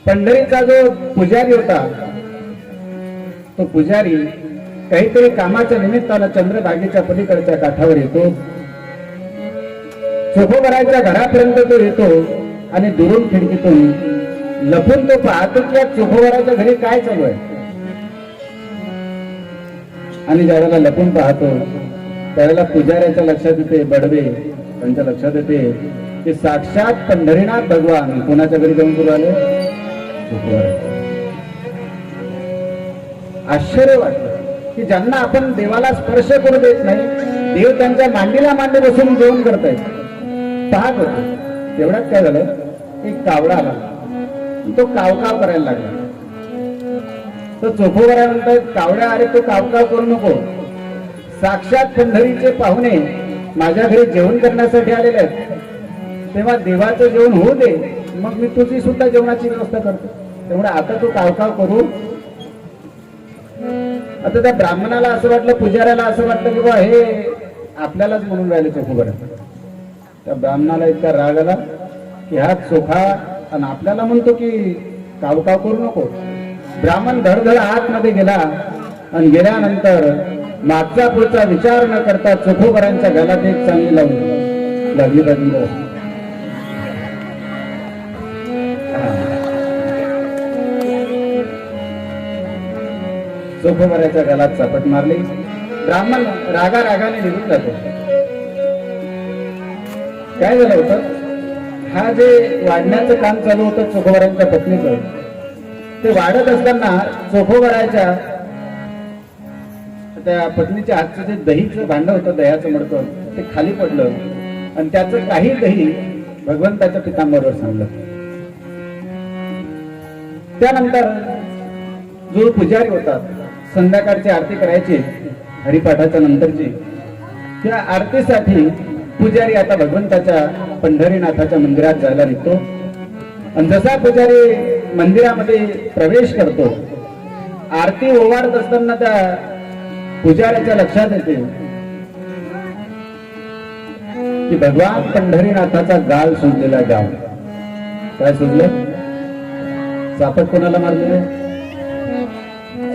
पंढरीचा जो पुजारी होता तो पुजारी काहीतरी कामाच्या निमित्तानं चंद्रभागेच्या पलीकडच्या काठावर येतो. चोखोबराच्या घरापर्यंत तो येतो आणि दुरून खिडकीतून लपून तो पाहतो की चोखोबराच्या घरी काय चालू आहे. आणि ज्यावेळेला लपून पाहतो त्यावेळेला पुजाऱ्याच्या लक्षात येते, बडवे त्यांच्या लक्षात येते की साक्षात पंढरीनाथ भगवान कोणाच्या घरी जाऊन करू आले? चोखोबराच्या. आश्चर्य वाटलं की ज्यांना आपण देवाला स्पर्श करू देत नाही, देव त्यांच्या मांडीला मांडी बसून जेवण करतायत. पाहत होते तेवढ्यात काय झालं, एक कावडा आला. तो कावकाव करायला लागला. तो चोखोबरा म्हणतात, कावड्या अरे तो कावकाव करू नको, साक्षात पंढरीचे पाहुणे माझ्या घरी जेवण करण्यासाठी आलेले आहेत, तेव्हा देवाचं जेवण होऊ दे, मग मी तुझी सुद्धा जेवणाची व्यवस्था करतो. तेवढा आता तू कावकाव करू. आता त्या ब्राह्मणाला असं वाटलं, पुजाऱ्याला असं वाटलं की बा हे आपल्यालाच म्हणून राहिले चोखोबरा. त्या ब्राह्मणाला इतका राग आला की हा चोखा आणि आपल्याला म्हणतो की कावकाव करू नको. ब्राह्मण धडधड आतमध्ये गेला आणि गेल्यानंतर मागचा पुढचा विचार न करता चोखोबरांच्या गळ्यात एक चांगली लागली. चोखोबराच्या गळ्यात चापट मारली. ब्राह्मण रागाने निघून जातो. काय झालं होतं, हा जे वाढण्याचं काम चालू होतं चोखोबरांच्या पत्नीचं, ते वाढत असताना चोखोबराच्या त्या पत्नीच्या हातचं जे दहीचं भांड होतं, दह्याचं मडकं, ते खाली पडलं आणि त्याचं काही दही भगवंताच्या पितांबरावर सांडलं. त्यानंतर जो पुजारी होता, संध्याकाळची आरती करायची हरिपाठाच्या नंतरची, त्या आरतीसाठी पुजारी आता भगवंताच्या पंढरीनाथाच्या मंदिरात जायला निघतो. आणि जसा पुजारी मंदिरामध्ये प्रवेश करतो, आरती ओवाळत असताना त्या पुजाऱ्याच्या लक्षात येते की भगवान पंढरीनाथाचा गाल सुजलेला गाव. काय सुजलं? चापट कोणाला मारले?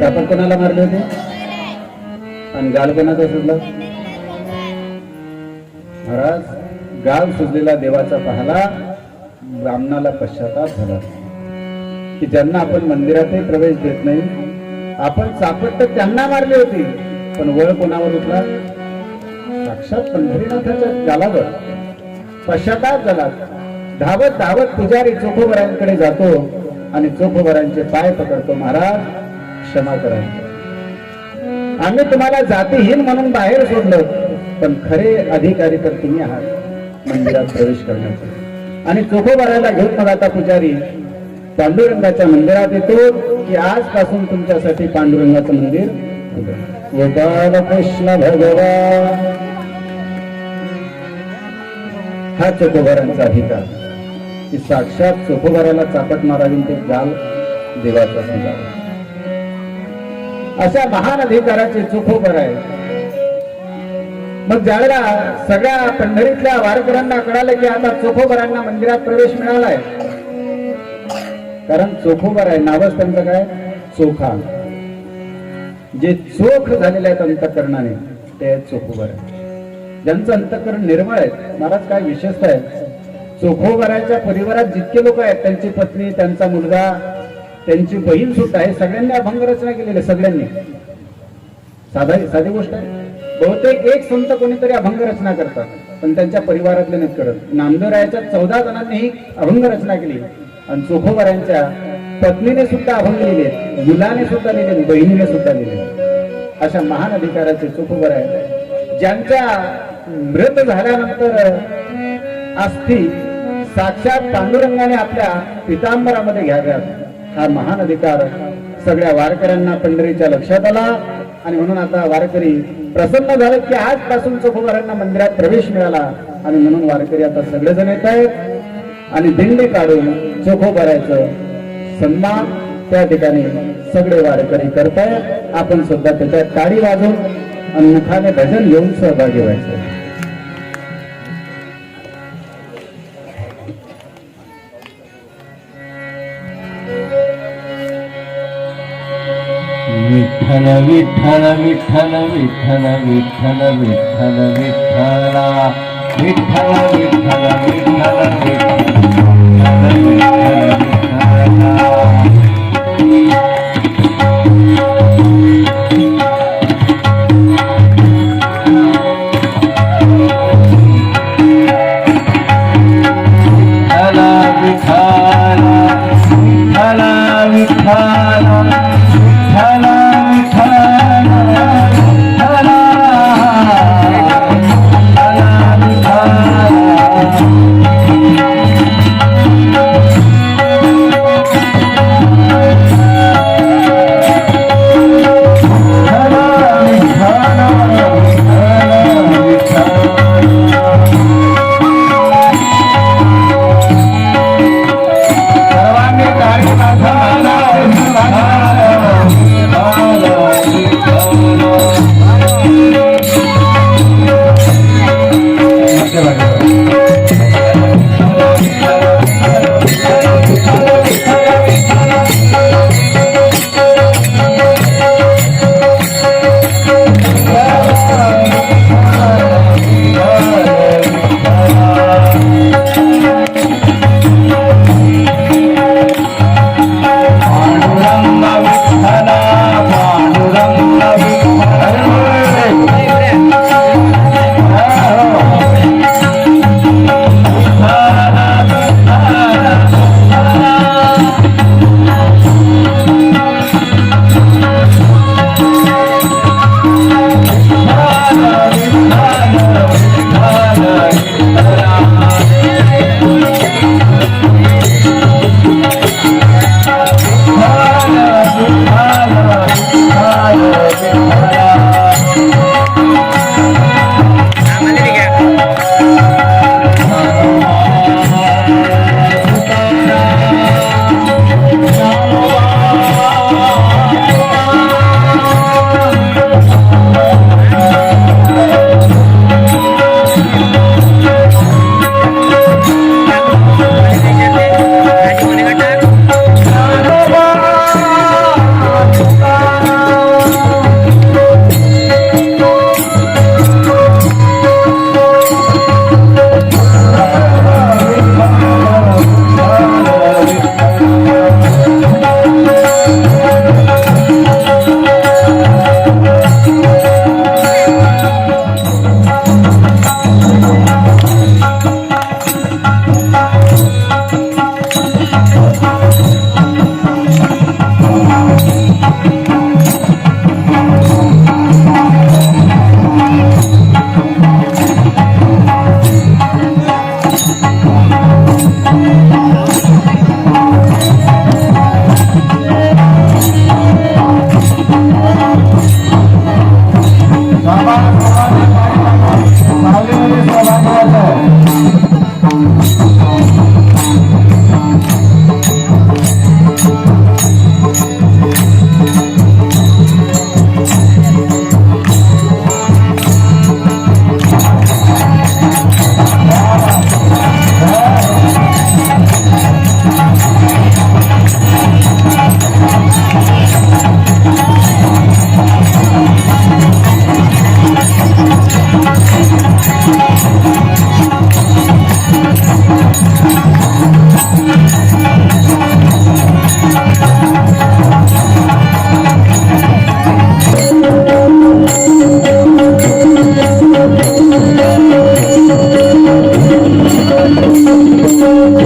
चापट कोणाला मारले होते? आणि गाल कोणाचा सुजला? महाराज, गाल सुजलेला देवाचा पाहला. ब्राह्मणाला पश्चाताप झाला की ज्यांना आपण मंदिरातही प्रवेश देत नाही, आपण चापट तर त्यांना मारली होती, पण वळ कोणावर उठला? साक्षात पंढरीनाथाच्या गालावर. पश्चाताप झाला. धावत धावत पुजारी चोखोबरांकडे जातो आणि चोखोबरांचे पाय पकडतो. महाराज, क्षमा करा, आम्ही तुम्हाला जातीहीन म्हणून बाहेर सोडलं, पण खरे अधिकारी तर तुम्ही आहात मंदिरात प्रवेश करण्याचे. आणि चोखोबराला घेऊन मग आता पुजारी पांडुरंगाच्या मंदिरात येतो की आजपासून तुमच्यासाठी पांडुरंगाचं मंदिर. गोपाल कृष्ण भगवान हा चोखोबरांचा अधिकार की साक्षात चोखोबराला चापट मारावी, ते गाल देवाचा सुजावा. अशा महान अधिकाराचे चोखोबर आहे. मग ज्यावेळेला सगळ्या पंढरीतल्या वारकऱ्यांना कळालं की आता चोखोबरांना मंदिरात प्रवेश मिळालाय, कारण चोखोबर आहे, नावच त्यांचं काय? चोखा. जे चोख झालेले आहेत अंतःकरणाने ते चोखोबर आहे. ज्यांचं अंतःकरण निर्मळ आहे. महाराज, काय विशेषता आहे, चोखोबराच्या परिवारात जितके लोक आहेत, त्यांची पत्नी, त्यांचा मुलगा, त्यांची बहीण सुद्धा आहे, सगळ्यांनी अभंग रचना केलेली. सगळ्यांनी साधी गोष्ट आहे. बहुतेक एक संत कोणीतरी अभंग रचना करतात, पण त्यांच्या परिवारातले नाही करत. नामदेवरायाच्या 14 जणांनी ही अभंग रचना केली आणि चोखोबरांच्या पत्नीने सुद्धा अभंग लिहिले, मुलाने सुद्धा लिहिले, बहिणीने सुद्धा लिहिले. अशा महान अधिकाराचे चोखोबर आहे. ज्यांच्या मृत झाल्यानंतर अस्थी साक्षात पांडुरंगाने आपल्या पितांबरामध्ये घ्याव्यात, हा महान अधिकार सगळ्या वारकऱ्यांना पंढरीच्या लक्षात आला. आणि म्हणून आता वारकरी प्रसन्न झाले की आजपासून चोखोबारांना मंदिरात प्रवेश मिळाला. आणि म्हणून वारकरी आता सगळेजण येत आहेत आणि दिंडी काढून चोखोबाराचं सन्मान त्या ठिकाणी सगळे वारकरी करतायत. आपण सुद्धा त्याच्या टाळी वाजवून आणि मुखाने भजन घेऊन सहभागी व्हायचं. विठ्ठल विठ्ठल विठ्ठल विठ्ठल विठ्ठल विठ्ठल विठ्ठला विठ्ठल विठ्ठल विठ्ठल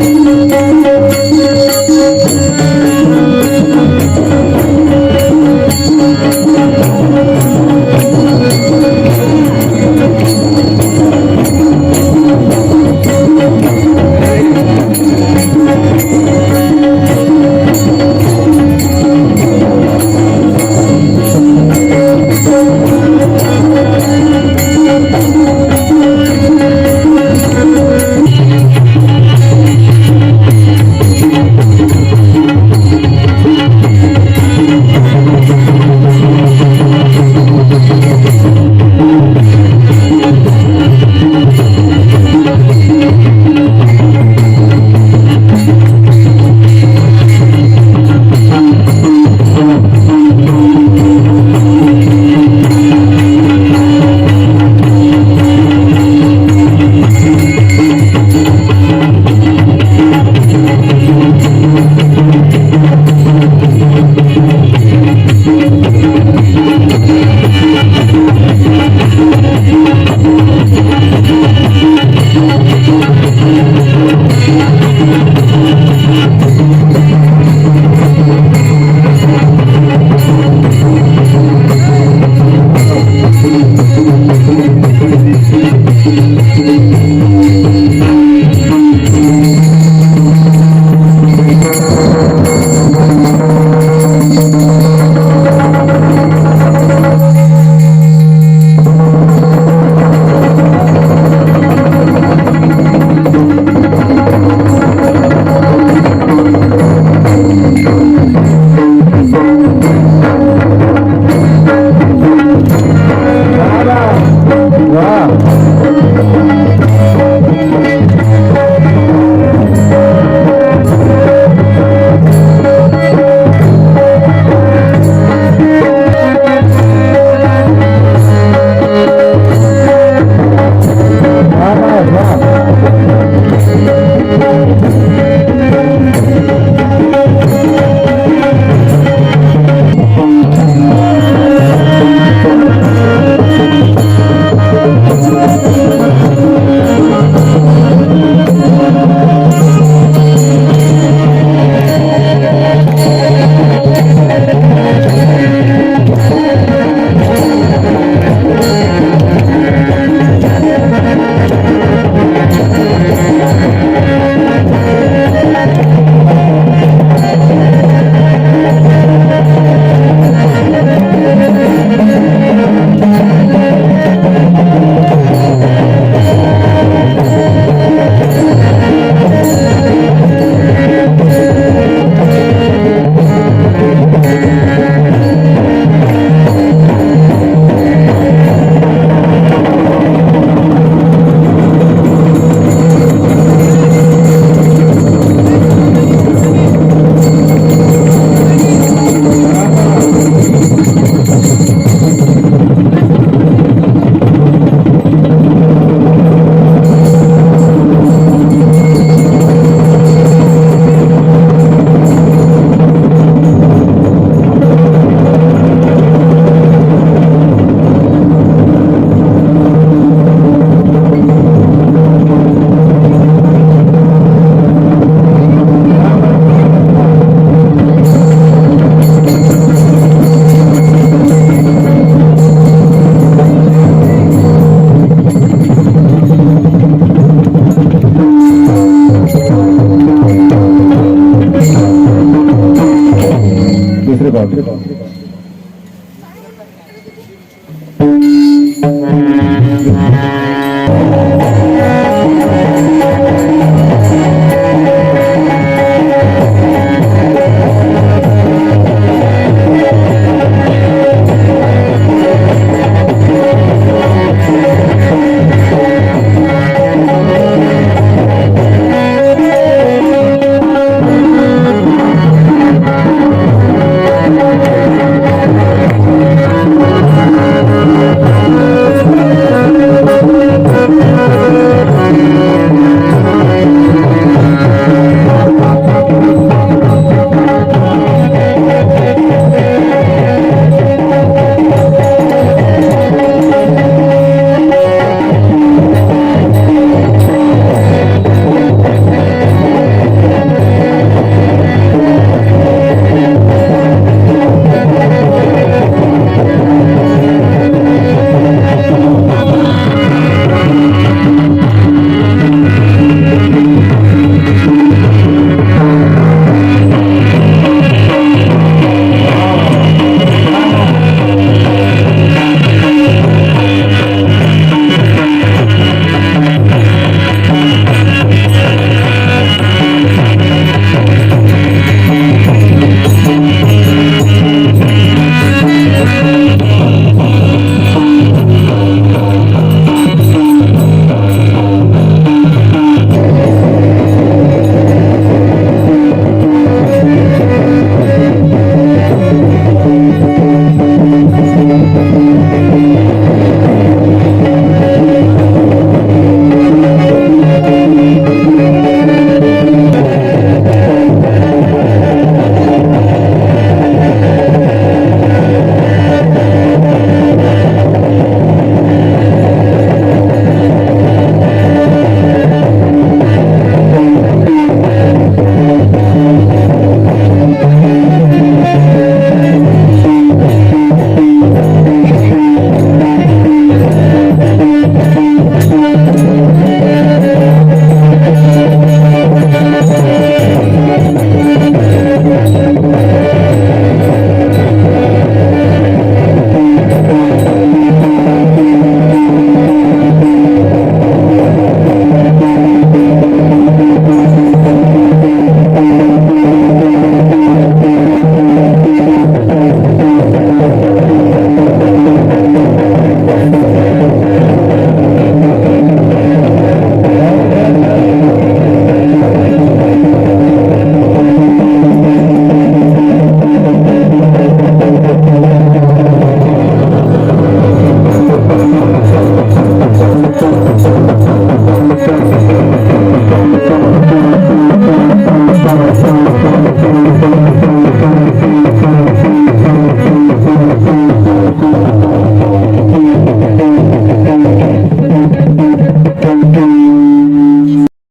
Thank you.